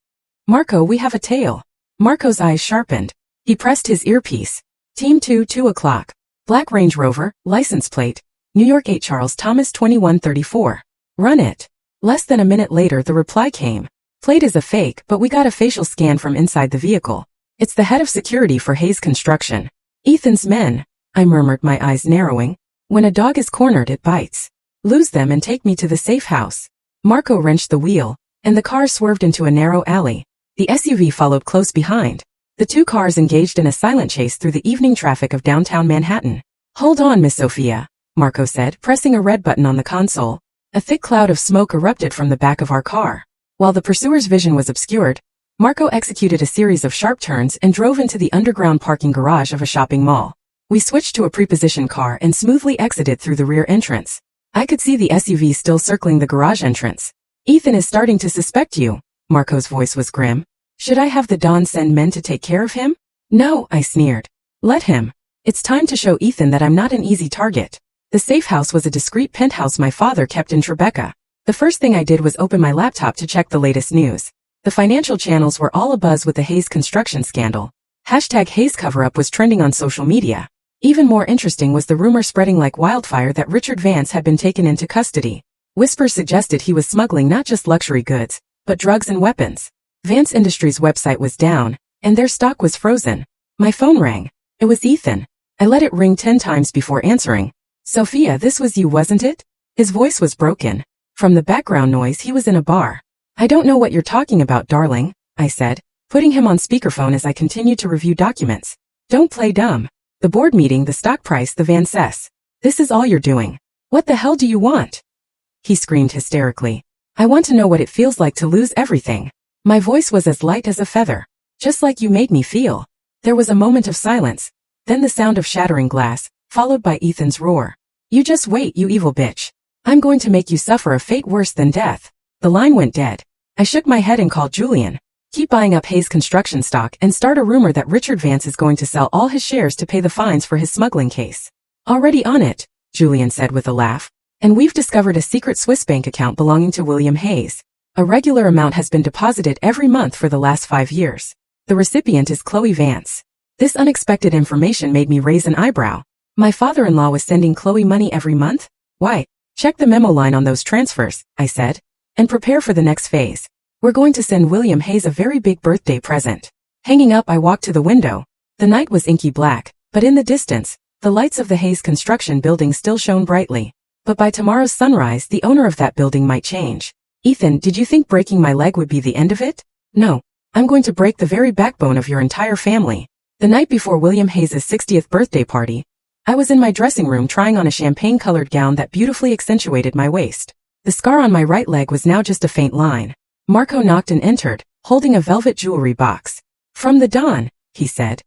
Marco, we have a tail. Marco's eyes sharpened. He pressed his earpiece. Team 2 o'clock. Black Range Rover, license plate, New York 8 Charles Thomas 2134. Run it. Less than a minute later the reply came. Plate is a fake, but we got a facial scan from inside the vehicle. It's the head of security for Hayes Construction. Ethan's men, I murmured, my eyes narrowing. When a dog is cornered it bites. Lose them and take me to the safe house. Marco wrenched the wheel, and the car swerved into a narrow alley. The SUV followed close behind. The two cars engaged in a silent chase through the evening traffic of downtown Manhattan. Hold on, Miss Sophia, Marco said, pressing a red button on the console. A thick cloud of smoke erupted from the back of our car. While the pursuer's vision was obscured, Marco executed a series of sharp turns and drove into the underground parking garage of a shopping mall. We switched to a prepositioned car and smoothly exited through the rear entrance. I could see the SUV still circling the garage entrance. Ethan is starting to suspect you, Marco's voice was grim. Should I have the Don send men to take care of him? No, I sneered. Let him. It's time to show Ethan that I'm not an easy target. The safe house was a discreet penthouse my father kept in Tribeca. The first thing I did was open my laptop to check the latest news. The financial channels were all abuzz with the Hayes Construction scandal. #Hayes cover-up was trending on social media. Even more interesting was the rumor spreading like wildfire that Richard Vance had been taken into custody. Whispers suggested he was smuggling not just luxury goods, but drugs and weapons. Vance Industries' website was down, and their stock was frozen. My phone rang. It was Ethan. I let it ring 10 times before answering. Sophia, this was you, wasn't it? His voice was broken. From the background noise, he was in a bar. I don't know what you're talking about, darling, I said, putting him on speakerphone as I continued to review documents. Don't play dumb. The board meeting, the stock price, the Vances. This is all you're doing. What the hell do you want? He screamed hysterically. I want to know what it feels like to lose everything. My voice was as light as a feather. Just like you made me feel. There was a moment of silence, then the sound of shattering glass, followed by Ethan's roar. You just wait, you evil bitch. I'm going to make you suffer a fate worse than death. The line went dead. I shook my head and called Julian. Keep buying up Hayes Construction stock and start a rumor that Richard Vance is going to sell all his shares to pay the fines for his smuggling case. Already on it, Julian said with a laugh. And we've discovered a secret Swiss bank account belonging to William Hayes. A regular amount has been deposited every month for the last 5 years. The recipient is Chloe Vance. This unexpected information made me raise an eyebrow. My father-in-law was sending Chloe money every month? Why? Check the memo line on those transfers, I said, and prepare for the next phase. We're going to send William Hayes a very big birthday present. Hanging up, I walked to the window. The night was inky black, but in the distance, the lights of the Hayes Construction building still shone brightly. But by tomorrow's sunrise, the owner of that building might change. Ethan, did you think breaking my leg would be the end of it? No. I'm going to break the very backbone of your entire family. The night before William Hayes' 60th birthday party, I was in my dressing room trying on a champagne-colored gown that beautifully accentuated my waist. The scar on my right leg was now just a faint line. Marco knocked and entered, holding a velvet jewelry box. From the Don, he said.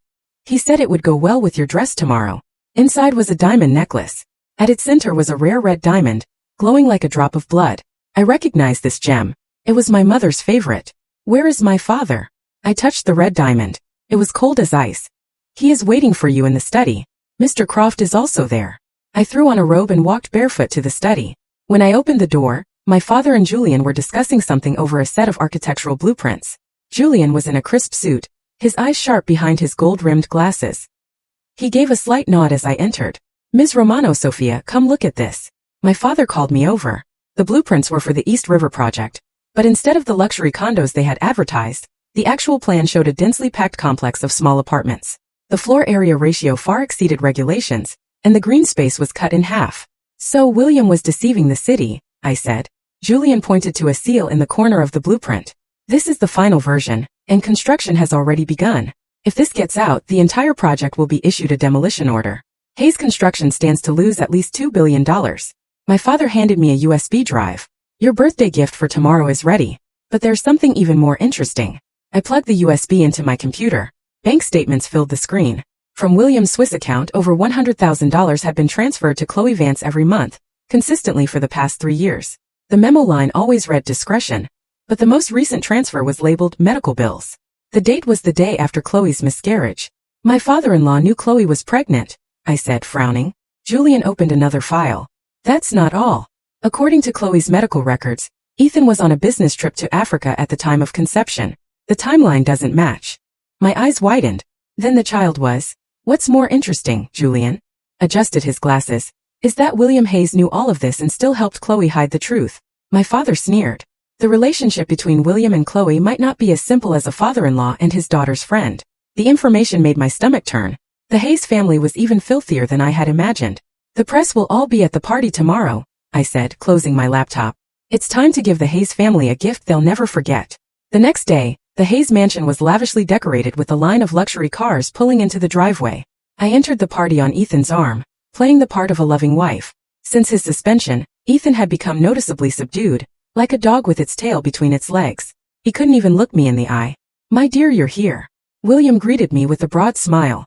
He said it would go well with your dress tomorrow. Inside was a diamond necklace. At its center was a rare red diamond, glowing like a drop of blood. I recognized this gem. It was my mother's favorite. Where is my father? I touched the red diamond. It was cold as ice. He is waiting for you in the study. Mr. Croft is also there. I threw on a robe and walked barefoot to the study. When I opened the door, my father and Julian were discussing something over a set of architectural blueprints. Julian was in a crisp suit, his eyes sharp behind his gold-rimmed glasses. He gave a slight nod as I entered. "Ms. Romano, Sophia, come look at this." My father called me over. The blueprints were for the East River project, but instead of the luxury condos they had advertised, the actual plan showed a densely packed complex of small apartments. The floor area ratio far exceeded regulations, and the green space was cut in half. "So William was deceiving the city," I said. Julian pointed to a seal in the corner of the blueprint. "This is the final version, and construction has already begun. If this gets out, the entire project will be issued a demolition order. Hayes Construction stands to lose at least $2 billion. My father handed me a USB drive. "Your birthday gift for tomorrow is ready." But there's something even more interesting. I plugged the USB into my computer. Bank statements filled the screen. From William's Swiss account, over $100,000 had been transferred to Chloe Vance every month, consistently for the past 3 years. The memo line always read discretion, but the most recent transfer was labeled medical bills. The date was the day after Chloe's miscarriage. "My father-in-law knew Chloe was pregnant," I said, frowning. Julian opened another file. "That's not all. According to Chloe's medical records, Ethan was on a business trip to Africa at the time of conception. The timeline doesn't match." My eyes widened. "Then the child was—" "What's more interesting," Julian adjusted his glasses, "is that William Hayes knew all of this and still helped Chloe hide the truth." My father sneered. The relationship between William and Chloe might not be as simple as a father-in-law and his daughter's friend. The information made my stomach turn. The Hayes family was even filthier than I had imagined. "The press will all be at the party tomorrow," I said, closing my laptop. "It's time to give the Hayes family a gift they'll never forget." The next day, the Hayes mansion was lavishly decorated with a line of luxury cars pulling into the driveway. I entered the party on Ethan's arm, playing the part of a loving wife. Since his suspension, Ethan had become noticeably subdued, like a dog with its tail between its legs. He couldn't even look me in the eye. "My dear, you're here." William greeted me with a broad smile.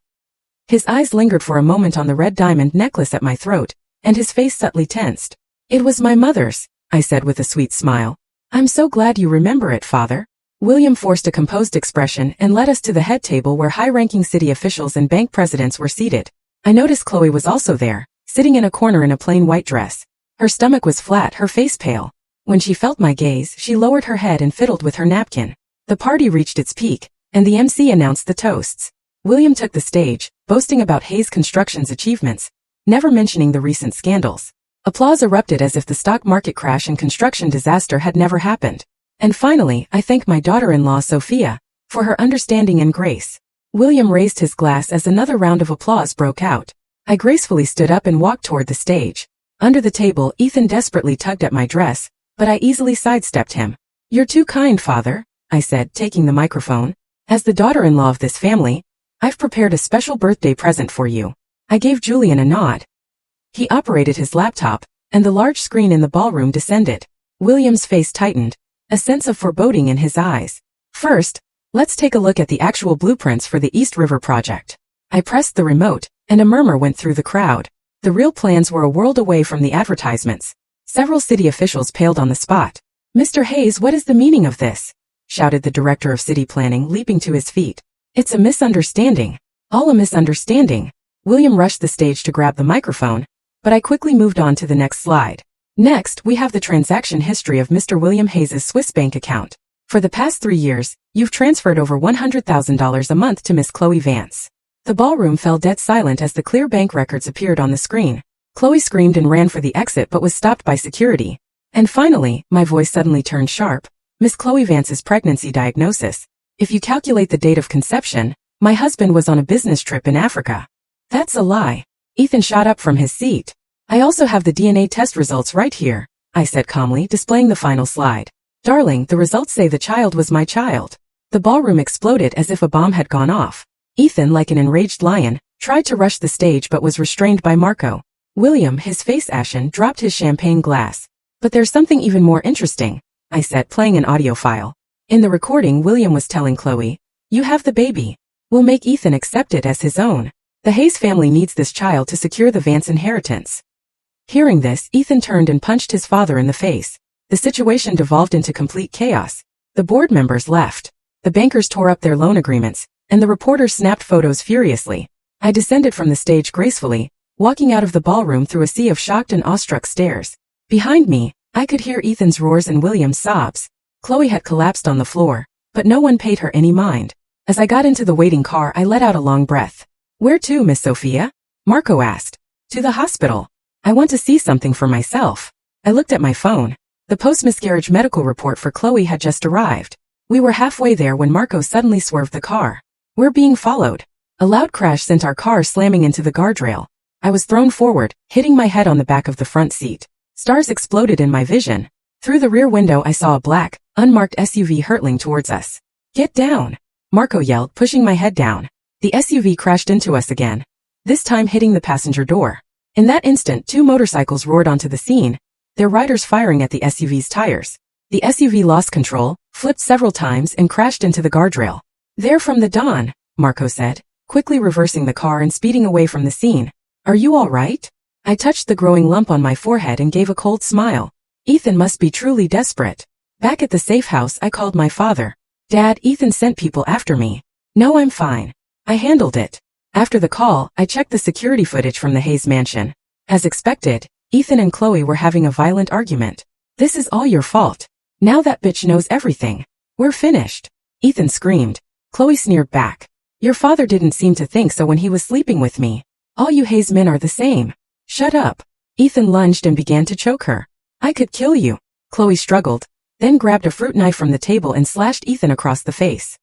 His eyes lingered for a moment on the red diamond necklace at my throat, and his face subtly tensed. "It was my mother's," I said with a sweet smile. "I'm so glad you remember it, Father." William forced a composed expression and led us to the head table where high-ranking city officials and bank presidents were seated. I noticed Chloe was also there, sitting in a corner in a plain white dress. Her stomach was flat, her face pale. When she felt my gaze, she lowered her head and fiddled with her napkin. The party reached its peak, and the MC announced the toasts. William took the stage, boasting about Hayes Construction's achievements, never mentioning the recent scandals. Applause erupted as if the stock market crash and construction disaster had never happened. And finally, I thanked my daughter-in-law Sophia for her understanding and grace. William raised his glass as another round of applause broke out. I gracefully stood up and walked toward the stage. Under the table, Ethan desperately tugged at my dress, but I easily sidestepped him. "You're too kind, Father," I said, taking the microphone. "As the daughter-in-law of this family, I've prepared a special birthday present for you." I gave Julian a nod. He operated his laptop, and the large screen in the ballroom descended. William's face tightened, a sense of foreboding in his eyes. "First, let's take a look at the actual blueprints for the East River project." I pressed the remote, and a murmur went through the crowd. The real plans were a world away from the advertisements. Several city officials paled on the spot. "Mr. Hayes, what is the meaning of this?" shouted the director of city planning, leaping to his feet. "It's a misunderstanding. All a misunderstanding." William rushed the stage to grab the microphone, but I quickly moved on to the next slide. Next, we have the transaction history of Mr. William Hayes' Swiss bank account. For the past 3 years, you've transferred over $100,000 a month to Miss Chloe Vance. The ballroom fell dead silent as the clear bank records appeared on the screen. Chloe screamed and ran for the exit but was stopped by security. And finally, my voice suddenly turned sharp. Miss Chloe Vance's pregnancy diagnosis. If you calculate the date of conception, my husband was on a business trip in Africa. That's a lie. Ethan shot up from his seat. "I also have the DNA test results right here," I said calmly, displaying the final slide. "Darling, the results say the child was my child." The ballroom exploded as if a bomb had gone off. Ethan, like an enraged lion, tried to rush the stage but was restrained by Marco. William, his face ashen, dropped his champagne glass. "But there's something even more interesting," I said, playing an audio file. In the recording, William was telling Chloe, "You have the baby. We'll make Ethan accept it as his own. The Hayes family needs this child to secure the Vance inheritance." Hearing this, Ethan turned and punched his father in the face. The situation devolved into complete chaos. The board members left. The bankers tore up their loan agreements, and the reporters snapped photos furiously. I descended from the stage gracefully, walking out of the ballroom through a sea of shocked and awestruck stares. Behind me, I could hear Ethan's roars and William's sobs. Chloe had collapsed on the floor, but no one paid her any mind. As I got into the waiting car, I let out a long breath. Where to, Miss Sophia? Marco asked. To the hospital. I want to see something for myself. I looked at my phone. The post-miscarriage medical report for Chloe had just arrived. We were halfway there when Marco suddenly swerved the car. We're being followed. A loud crash sent our car slamming into the guardrail. I was thrown forward, hitting my head on the back of the front seat. Stars exploded in my vision. Through the rear window I saw a black, unmarked SUV hurtling towards us. Get down! Marco yelled, pushing my head down. The SUV crashed into us again, this time hitting the passenger door. In that instant, 2 motorcycles roared onto the scene, their riders firing at the SUV's tires. The SUV lost control, flipped several times and crashed into the guardrail. They're from the Dawn, Marco said, quickly reversing the car and speeding away from the scene. Are you all right? I touched the growing lump on my forehead and gave a cold smile. Ethan must be truly desperate. Back at the safe house, I called my father. Dad, Ethan sent people after me. No, I'm fine. I handled it. After the call, I checked the security footage from the Hayes mansion. As expected, Ethan and Chloe were having a violent argument. This is all your fault. Now that bitch knows everything. We're finished. Ethan screamed. Chloe sneered back. Your father didn't seem to think so when he was sleeping with me. All you Hayes men are the same. Shut up. Ethan lunged and began to choke her. I could kill you. Chloe struggled, then grabbed a fruit knife from the table and slashed Ethan across the face.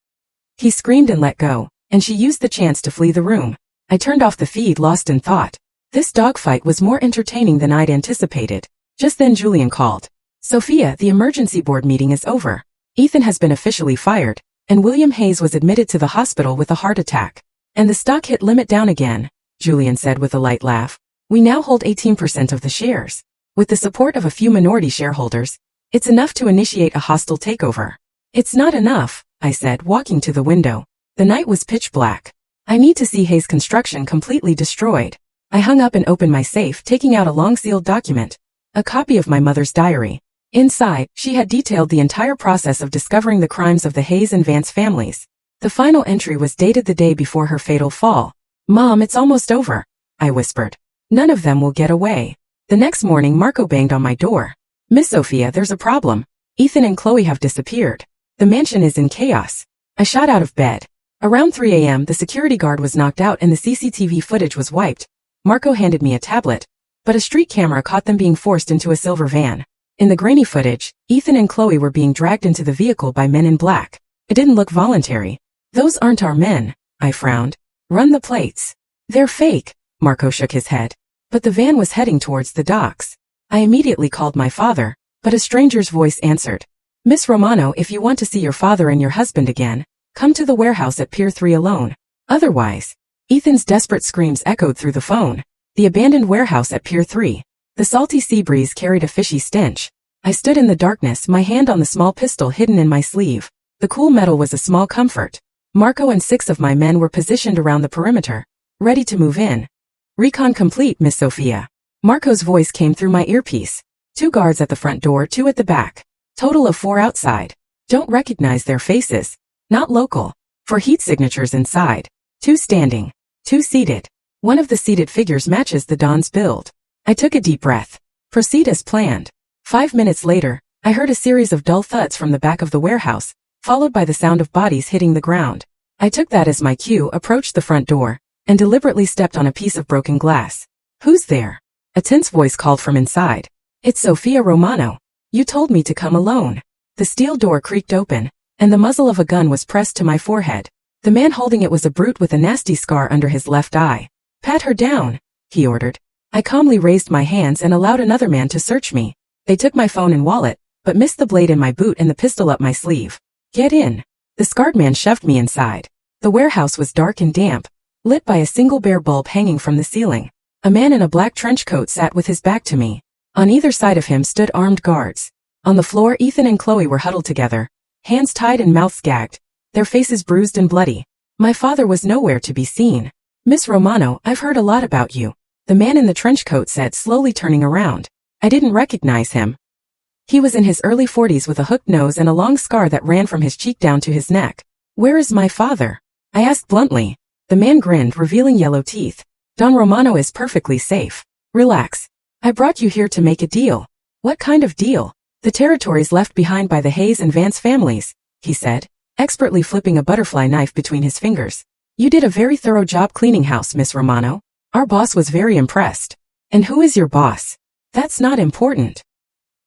He screamed and let go, and she used the chance to flee the room. I turned off the feed, lost in thought. This dogfight was more entertaining than I'd anticipated. Just then Julian called. Sophia, the emergency board meeting is over. Ethan has been officially fired, and William Hayes was admitted to the hospital with a heart attack. And the stock hit limit down again, Julian said with a light laugh. We now hold 18% of the shares. With the support of a few minority shareholders, it's enough to initiate a hostile takeover. It's not enough, I said, walking to the window. The night was pitch black. I need to see Hayes Construction completely destroyed. I hung up and opened my safe, taking out a long sealed document, a copy of my mother's diary. Inside, she had detailed the entire process of discovering the crimes of the Hayes and Vance families. The final entry was dated the day before her fatal fall. Mom, it's almost over, I whispered. None of them will get away. The next morning, Marco banged on my door. Miss Sophia, there's a problem. Ethan and Chloe have disappeared. The mansion is in chaos. I shot out of bed. Around 3 a.m., the security guard was knocked out and the CCTV footage was wiped. Marco handed me a tablet, but a street camera caught them being forced into a silver van. In the grainy footage, Ethan and Chloe were being dragged into the vehicle by men in black. It didn't look voluntary. Those aren't our men, I frowned. Run the plates. They're fake, Marco shook his head. But the van was heading towards the docks. I immediately called my father, but a stranger's voice answered. Miss Romano, if you want to see your father and your husband again, come to the warehouse at Pier 3 alone. Otherwise, Ethan's desperate screams echoed through the phone. The abandoned warehouse at Pier 3. The salty sea breeze carried a fishy stench. I stood in the darkness, my hand on the small pistol hidden in my sleeve. The cool metal was a small comfort. Marco and 6 of my men were positioned around the perimeter, ready to move in. Recon complete, Miss Sophia. Marco's voice came through my earpiece. 2 guards at the front door, 2 at the back. Total of 4 outside. Don't recognize their faces. Not local. For heat signatures inside. 2 standing. 2 seated. One of the seated figures matches the Don's build. I took a deep breath. Proceed as planned. 5 minutes later, I heard a series of dull thuds from the back of the warehouse, followed by the sound of bodies hitting the ground. I took that as my cue, approached the front door, and deliberately stepped on a piece of broken glass. Who's there? A tense voice called from inside. It's Sophia Romano. You told me to come alone. The steel door creaked open, and the muzzle of a gun was pressed to my forehead. The man holding it was a brute with a nasty scar under his left eye. Pat her down, he ordered. I calmly raised my hands and allowed another man to search me. They took my phone and wallet, but missed the blade in my boot and the pistol up my sleeve. Get in. The scarred man shoved me inside. The warehouse was dark and damp, lit by a single bare bulb hanging from the ceiling. A man in a black trench coat sat with his back to me. On either side of him stood armed guards. On the floor, Ethan and Chloe were huddled together, hands tied and mouths gagged, their faces bruised and bloody. My father was nowhere to be seen. Miss Romano, I've heard a lot about you, the man in the trench coat said, slowly turning around. I didn't recognize him. He was in his early 40s with a hooked nose and a long scar that ran from his cheek down to his neck. Where is my father? I asked bluntly. The man grinned, revealing yellow teeth. Don Romano is perfectly safe. Relax. I brought you here to make a deal. What kind of deal? The territories left behind by the Hayes and Vance families, he said. expertly flipping a butterfly knife between his fingers. You did a very thorough job cleaning house, Miss Romano. Our boss was very impressed. And who is your boss? That's not important.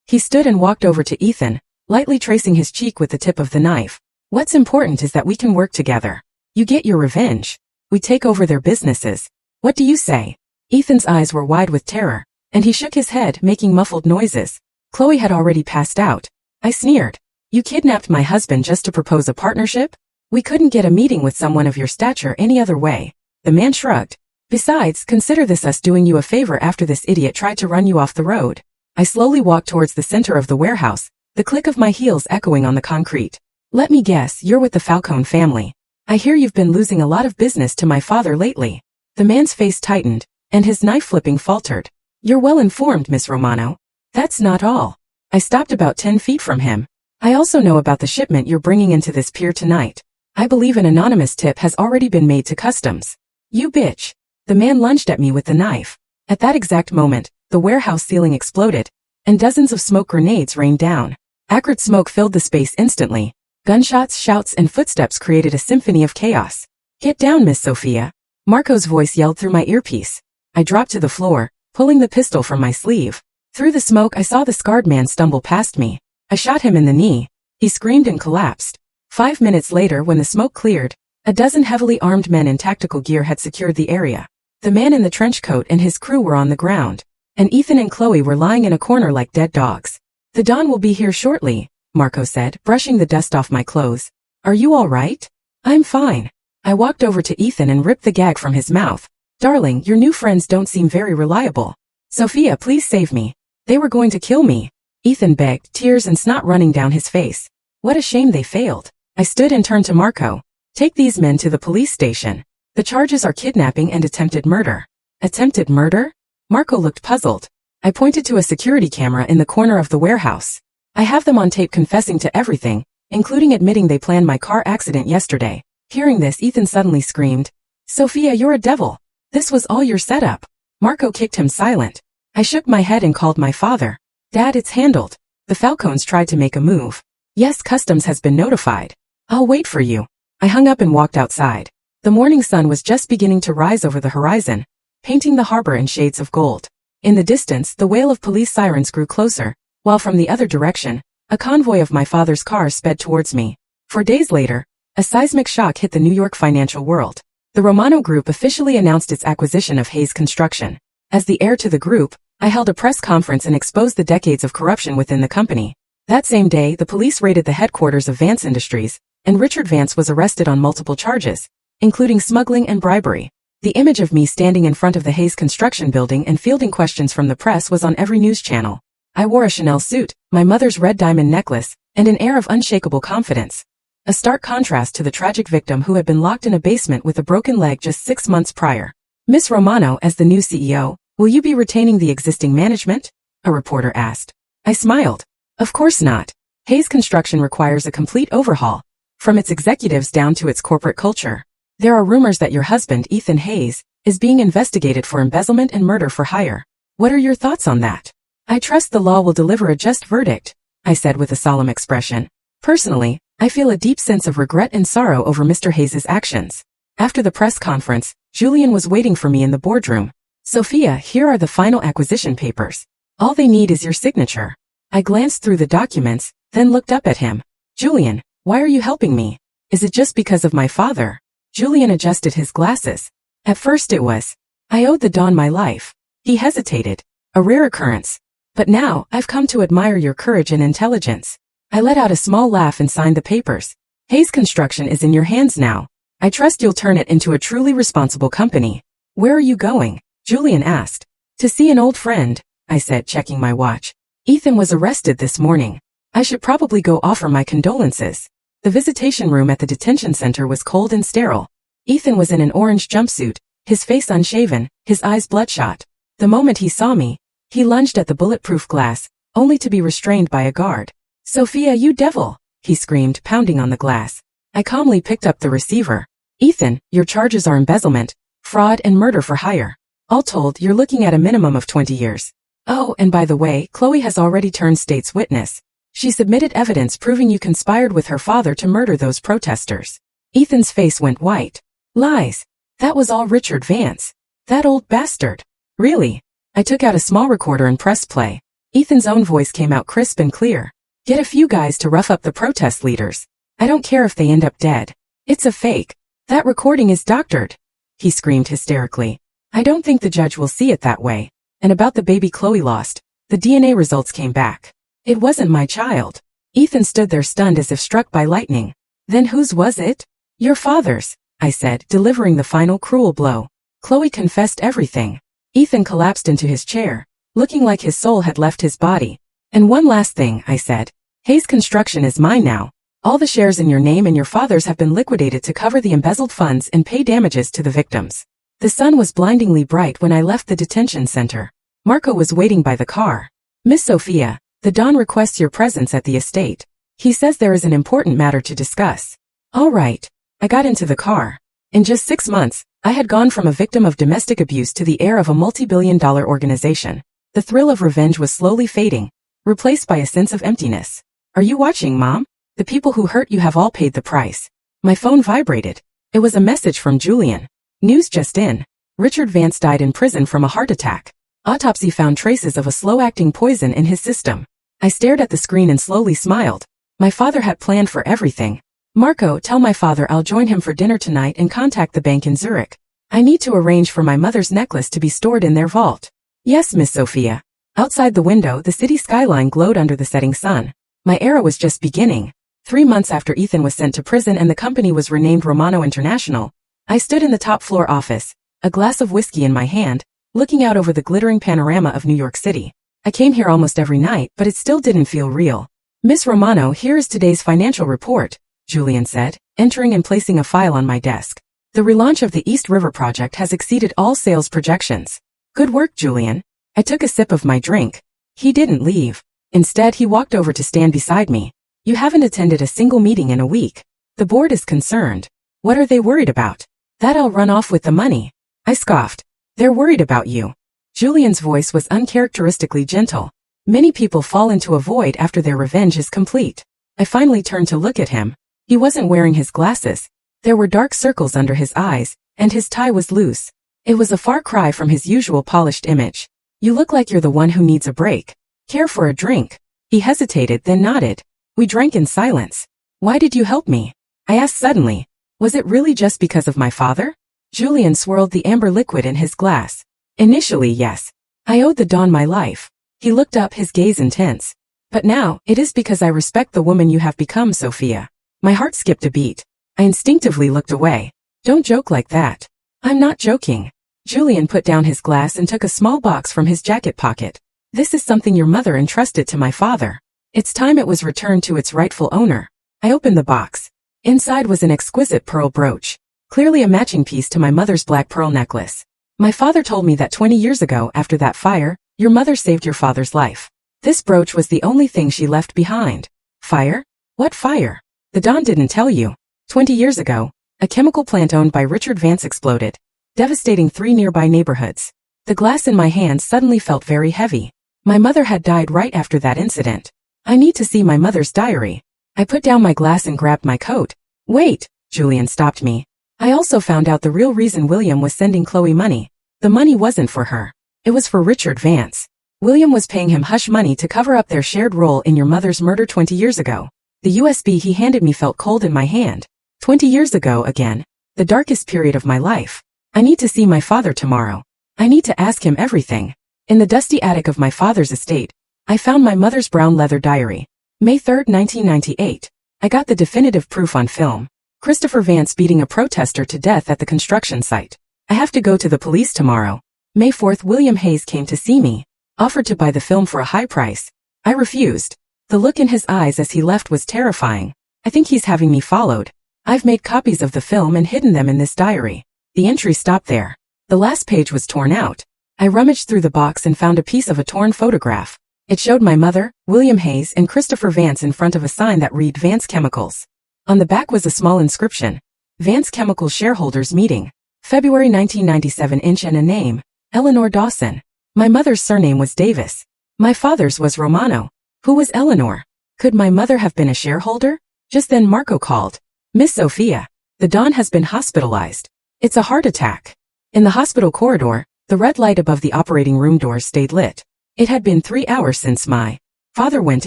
He stood and walked over to Ethan, lightly tracing his cheek with the tip of the knife. What's important is that we can work together. You get your revenge. We take over their businesses. What do you say? Ethan's eyes were wide with terror, and he shook his head, making muffled noises. Chloe had already passed out. I sneered. You kidnapped my husband just to propose a partnership? We couldn't get a meeting with someone of your stature any other way. The man shrugged. Besides, consider this us doing you a favor after this idiot tried to run you off the road. I slowly walked towards the center of the warehouse, the click of my heels echoing on the concrete. Let me guess, you're with the Falcone family. I hear you've been losing a lot of business to my father lately. The man's face tightened, and his knife flipping faltered. You're well informed, Miss Romano. That's not all. I stopped about 10 feet from him. I also know about the shipment you're bringing into this pier tonight. I believe an anonymous tip has already been made to customs. You bitch. The man lunged at me with the knife. At that exact moment, the warehouse ceiling exploded, and dozens of smoke grenades rained down. Acrid smoke filled the space instantly. Gunshots, shouts, and footsteps created a symphony of chaos. Get down, Miss Sophia. Marco's voice yelled through my earpiece. I dropped to the floor, pulling the pistol from my sleeve. Through the smoke I saw the scarred man stumble past me. I shot him in the knee. He screamed and collapsed. 5 minutes later, when the smoke cleared, a dozen heavily armed men in tactical gear had secured the area. The man in the trench coat and his crew were on the ground, and Ethan and Chloe were lying in a corner like dead dogs. The Don will be here shortly, Marco said, brushing the dust off my clothes. Are you all right? I'm fine. I walked over to Ethan and ripped the gag from his mouth. Darling, your new friends don't seem very reliable. Sophia, please save me. They were going to kill me. Ethan begged, tears and snot running down his face. What a shame they failed. I stood and turned to Marco. Take these men to the police station. The charges are kidnapping and attempted murder. Attempted murder? Marco looked puzzled. I pointed to a security camera in the corner of the warehouse. I have them on tape confessing to everything, including admitting they planned my car accident yesterday. Hearing this, Ethan suddenly screamed, Sophia, you're a devil. This was all your setup. Marco kicked him silent. I shook my head and called my father. Dad, it's handled. The Falcones tried to make a move. Yes, customs has been notified. I'll wait for you. I hung up and walked outside. The morning sun was just beginning to rise over the horizon, painting the harbor in shades of gold. In the distance, the wail of police sirens grew closer, while from the other direction, a convoy of my father's cars sped towards me. 4 days later, a seismic shock hit the New York financial world. The Romano Group officially announced its acquisition of Hayes Construction. As the heir to the group, I held a press conference and exposed the decades of corruption within the company. That same day, the police raided the headquarters of Vance Industries, and Richard Vance was arrested on multiple charges, including smuggling and bribery. The image of me standing in front of the Hayes Construction building and fielding questions from the press was on every news channel. I wore a Chanel suit, my mother's red diamond necklace, and an air of unshakable confidence. A stark contrast to the tragic victim who had been locked in a basement with a broken leg just 6 months prior. Miss Romano, as the new CEO, will you be retaining the existing management? A reporter asked. I smiled. Of course not. Hayes Construction requires a complete overhaul, from its executives down to its corporate culture. There are rumors that your husband, Ethan Hayes, is being investigated for embezzlement and murder for hire. What are your thoughts on that? I trust the law will deliver a just verdict, I said with a solemn expression. Personally, I feel a deep sense of regret and sorrow over Mr. Hayes' actions. After the press conference, Julian was waiting for me in the boardroom. Sophia, here are the final acquisition papers. All they need is your signature. I glanced through the documents, then looked up at him. Julian, why are you helping me? Is it just because of my father? Julian adjusted his glasses. At first it was. I owed the Don my life. He hesitated. A rare occurrence. But now, I've come to admire your courage and intelligence. I let out a small laugh and signed the papers. Hayes Construction is in your hands now. I trust you'll turn it into a truly responsible company. Where are you going? Julian asked. To see an old friend, I said, checking my watch. Ethan was arrested this morning. I should probably go offer my condolences. The visitation room at the detention center was cold and sterile. Ethan was in an orange jumpsuit, his face unshaven, his eyes bloodshot. The moment he saw me, he lunged at the bulletproof glass, only to be restrained by a guard. Sophia, you devil, he screamed, pounding on the glass. I calmly picked up the receiver. Ethan, your charges are embezzlement, fraud and murder for hire. All told, you're looking at a minimum of 20 years. Oh, and by the way, Chloe has already turned state's witness. She submitted evidence proving you conspired with her father to murder those protesters. Ethan's face went white. Lies. That was all Richard Vance. That old bastard. Really? I took out a small recorder and pressed play. Ethan's own voice came out crisp and clear. Get a few guys to rough up the protest leaders. I don't care if they end up dead. It's a fake. That recording is doctored. He screamed hysterically. I don't think the judge will see it that way. And about the baby Chloe lost, the DNA results came back. It wasn't my child. Ethan stood there stunned as if struck by lightning. Then whose was it? Your father's, I said, delivering the final cruel blow. Chloe confessed everything. Ethan collapsed into his chair, looking like his soul had left his body. And one last thing, I said. Hayes Construction is mine now. All the shares in your name and your father's have been liquidated to cover the embezzled funds and pay damages to the victims. The sun was blindingly bright when I left the detention center. Marco was waiting by the car. Miss Sophia, the Don requests your presence at the estate. He says there is an important matter to discuss. All right. I got into the car. In just 6 months, I had gone from a victim of domestic abuse to the heir of a multi-billion-dollar organization. The thrill of revenge was slowly fading, replaced by a sense of emptiness. Are you watching, Mom? The people who hurt you have all paid the price. My phone vibrated. It was a message from Julian. News just in. Richard Vance died in prison from a heart attack. Autopsy found traces of a slow-acting poison in his system. I stared at the screen and slowly smiled. My father had planned for everything. Marco, tell my father I'll join him for dinner tonight and contact the bank in Zurich. I need to arrange for my mother's necklace to be stored in their vault. Yes, Miss Sophia. Outside the window, the city skyline glowed under the setting sun. My era was just beginning. 3 months after Ethan was sent to prison and the company was renamed Romano International, I stood in the top floor office, a glass of whiskey in my hand, looking out over the glittering panorama of New York City. I came here almost every night, but it still didn't feel real. Miss Romano, here is today's financial report, Julian said, entering and placing a file on my desk. The relaunch of the East River project has exceeded all sales projections. Good work, Julian. I took a sip of my drink. He didn't leave. Instead, he walked over to stand beside me. You haven't attended a single meeting in a week. The board is concerned. What are they worried about? That I'll run off with the money. I scoffed. They're worried about you. Julian's voice was uncharacteristically gentle. Many people fall into a void after their revenge is complete. I finally turned to look at him. He wasn't wearing his glasses. There were dark circles under his eyes, and his tie was loose. It was a far cry from his usual polished image. You look like you're the one who needs a break. Care for a drink? He hesitated, then nodded. We drank in silence. Why did you help me? I asked suddenly. Was it really just because of my father? Julian swirled the amber liquid in his glass. Initially, yes. I owed the Don my life. He looked up, his gaze intense. But now, it is because I respect the woman you have become, Sophia. My heart skipped a beat. I instinctively looked away. Don't joke like that. I'm not joking. Julian put down his glass and took a small box from his jacket pocket. This is something your mother entrusted to my father. It's time it was returned to its rightful owner. I opened the box. Inside was an exquisite pearl brooch, clearly a matching piece to my mother's black pearl necklace. My father told me that 20 years ago, after that fire, your mother saved your father's life. This brooch was the only thing she left behind. Fire? What fire? The Don didn't tell you. 20 years ago, a chemical plant owned by Richard Vance exploded, devastating 3 nearby neighborhoods. The glass in my hand suddenly felt very heavy. My mother had died right after that incident. I need to see my mother's diary. I put down my glass and grabbed my coat. Wait, Julian stopped me. I also found out the real reason William was sending Chloe money. The money wasn't for her. It was for Richard Vance. William was paying him hush money to cover up their shared role in your mother's murder 20 years ago. The USB he handed me felt cold in my hand. 20 years ago again. The darkest period of my life. I need to see my father tomorrow. I need to ask him everything. In the dusty attic of my father's estate, I found my mother's brown leather diary. May 3, 1998. I got the definitive proof on film. Christopher Vance beating a protester to death at the construction site. I have to go to the police tomorrow. May 4, William Hayes came to see me. Offered to buy the film for a high price. I refused. The look in his eyes as he left was terrifying. I think he's having me followed. I've made copies of the film and hidden them in this diary. The entry stopped there. The last page was torn out. I rummaged through the box and found a piece of a torn photograph. It showed my mother, William Hayes, and Christopher Vance in front of a sign that read Vance Chemicals. On the back was a small inscription. Vance Chemicals Shareholders Meeting. February 1997 inch and a name. Eleanor Dawson. My mother's surname was Davis. My father's was Romano. Who was Eleanor? Could my mother have been a shareholder? Just then Marco called. Miss Sophia, the Don has been hospitalized. It's a heart attack. In the hospital corridor, the red light above the operating room doors stayed lit. It had been 3 hours since my father went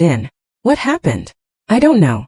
in. What happened? I don't know.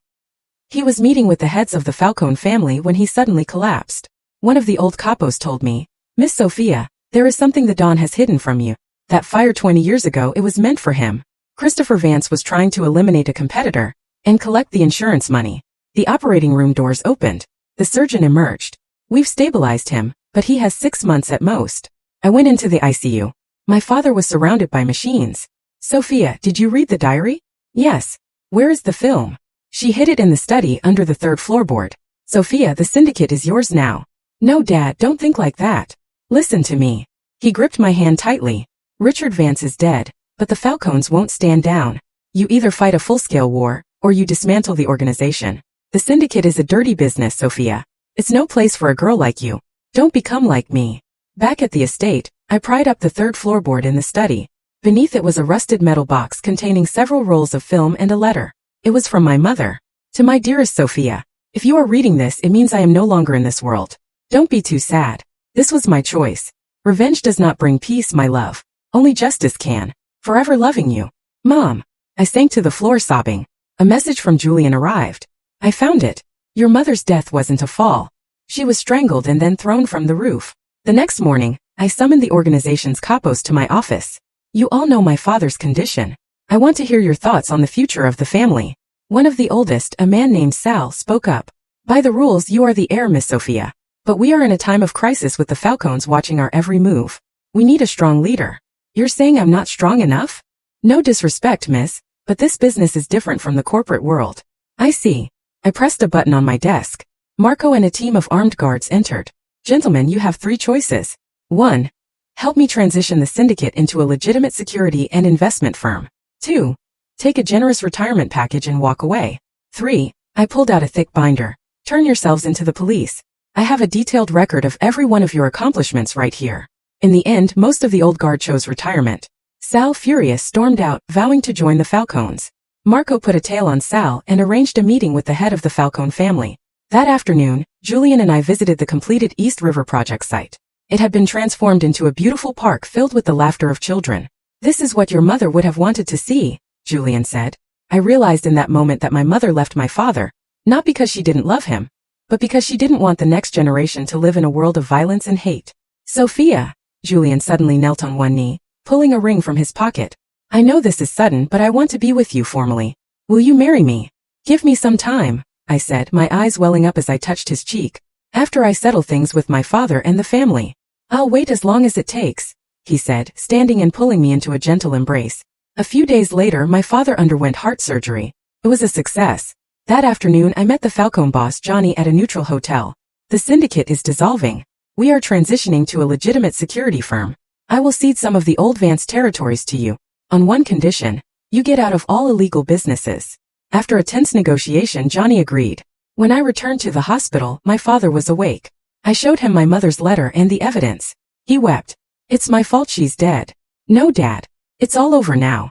He was meeting with the heads of the Falcone family when he suddenly collapsed. One of the old capos told me, Miss Sophia, there is something the Don has hidden from you. That fire 20 years ago, it was meant for him. Christopher Vance was trying to eliminate a competitor and collect the insurance money. The operating room doors opened. The surgeon emerged. We've stabilized him, but he has 6 months at most. I went into the ICU. My father was surrounded by machines. Sophia, did you read the diary? Yes. Where is the film? She hid it in the study under the 3rd floorboard. Sophia, the syndicate is yours now. No, Dad, don't think like that. Listen to me. He gripped my hand tightly. Richard Vance is dead, but the Falcones won't stand down. You either fight a full-scale war, or you dismantle the organization. The syndicate is a dirty business, Sophia. It's no place for a girl like you. Don't become like me. Back at the estate, I pried up the 3rd floorboard in the study. Beneath it was a rusted metal box containing several rolls of film and a letter. It was from my mother. To my dearest Sophia, if you are reading this, it means I am no longer in this world. Don't be too sad. This was my choice. Revenge does not bring peace, my love. Only justice can. Forever loving you. Mom. I sank to the floor sobbing. A message from Julian arrived. I found it. Your mother's death wasn't a fall. She was strangled and then thrown from the roof. The next morning, I summoned the organization's capos to my office. You all know my father's condition. I want to hear your thoughts on the future of the family. One of the oldest, a man named Sal, spoke up. By the rules, you are the heir, Miss Sophia. But we are in a time of crisis with the Falcones watching our every move. We need a strong leader. You're saying I'm not strong enough? No disrespect, miss, but this business is different from the corporate world. I see. I pressed a button on my desk. Marco and a team of armed guards entered. Gentlemen, you have 3 choices. 1. Help me transition the syndicate into a legitimate security and investment firm. 2. Take a generous retirement package and walk away. 3. I pulled out a thick binder. Turn yourselves into the police. I have a detailed record of every one of your accomplishments right here. In the end, most of the old guard chose retirement. Sal, furious, stormed out, vowing to join the Falcones. Marco put a tail on Sal and arranged a meeting with the head of the Falcone family. That afternoon, Julian and I visited the completed East River project site. It had been transformed into a beautiful park filled with the laughter of children. This is what your mother would have wanted to see, Julian said. I realized in that moment that my mother left my father, not because she didn't love him, but because she didn't want the next generation to live in a world of violence and hate. Sophia, Julian suddenly knelt on one knee, pulling a ring from his pocket. I know this is sudden, but I want to be with you formally. Will you marry me? Give me some time, I said, my eyes welling up as I touched his cheek. After I settle things with my father and the family. I'll wait as long as it takes, he said, standing and pulling me into a gentle embrace. A few days later, my father underwent heart surgery. It was a success. That afternoon, I met the Falcone boss Johnny at a neutral hotel. The syndicate is dissolving. We are transitioning to a legitimate security firm. I will cede some of the old Vance territories to you. On one condition, you get out of all illegal businesses. After a tense negotiation, Johnny agreed. When I returned to the hospital, my father was awake. I showed him my mother's letter and the evidence. He wept. It's my fault she's dead. No, Dad. It's all over now.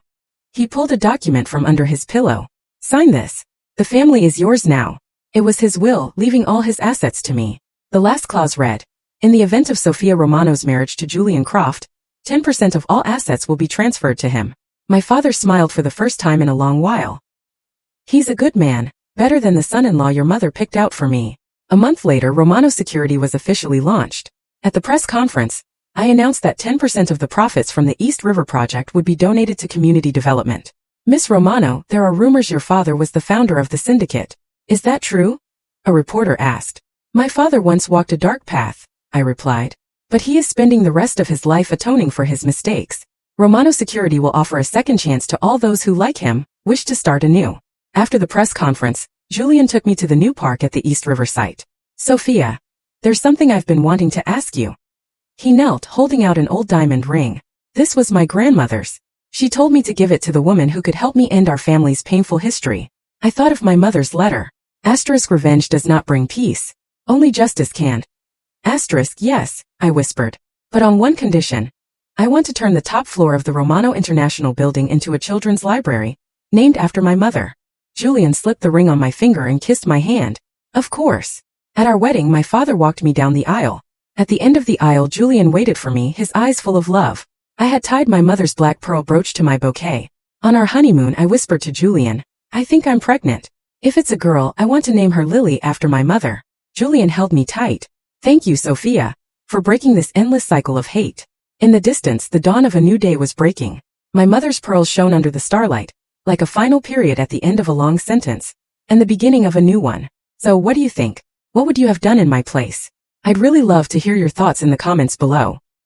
He pulled a document from under his pillow. Sign this. The family is yours now. It was his will, leaving all his assets to me. The last clause read, in the event of Sophia Romano's marriage to Julian Croft, 10% of all assets will be transferred to him. My father smiled for the first time in a long while. He's a good man, better than the son-in-law your mother picked out for me. A month later, Romano Security was officially launched. At the press conference, I announced that 10% of the profits from the East River project would be donated to community development. Miss Romano, there are rumors your father was the founder of the syndicate. Is that true? A reporter asked. My father once walked a dark path, I replied. But he is spending the rest of his life atoning for his mistakes. Romano Security will offer a second chance to all those who, like him, wish to start anew. After the press conference, Julian took me to the new park at the East River site. Sophia, there's something I've been wanting to ask you. He knelt, holding out an old diamond ring. This was my grandmother's. She told me to give it to the woman who could help me end our family's painful history. I thought of my mother's letter. Asterisk revenge does not bring peace. Only justice can. Asterisk yes, I whispered. But on one condition. I want to turn the top floor of the Romano International building into a children's library, named after my mother. Julian slipped the ring on my finger and kissed my hand. Of course. At our wedding, my father walked me down the aisle. At the end of the aisle, Julian waited for me, his eyes full of love. I had tied my mother's black pearl brooch to my bouquet. On our honeymoon, I whispered to Julian, I think I'm pregnant. If it's a girl, I want to name her Lily after my mother. Julian held me tight. Thank you, Sophia, for breaking this endless cycle of hate. In the distance, the dawn of a new day was breaking. My mother's pearls shone under the starlight, like a final period at the end of a long sentence, and the beginning of a new one. So what do you think? What would you have done in my place? I'd really love to hear your thoughts in the comments below.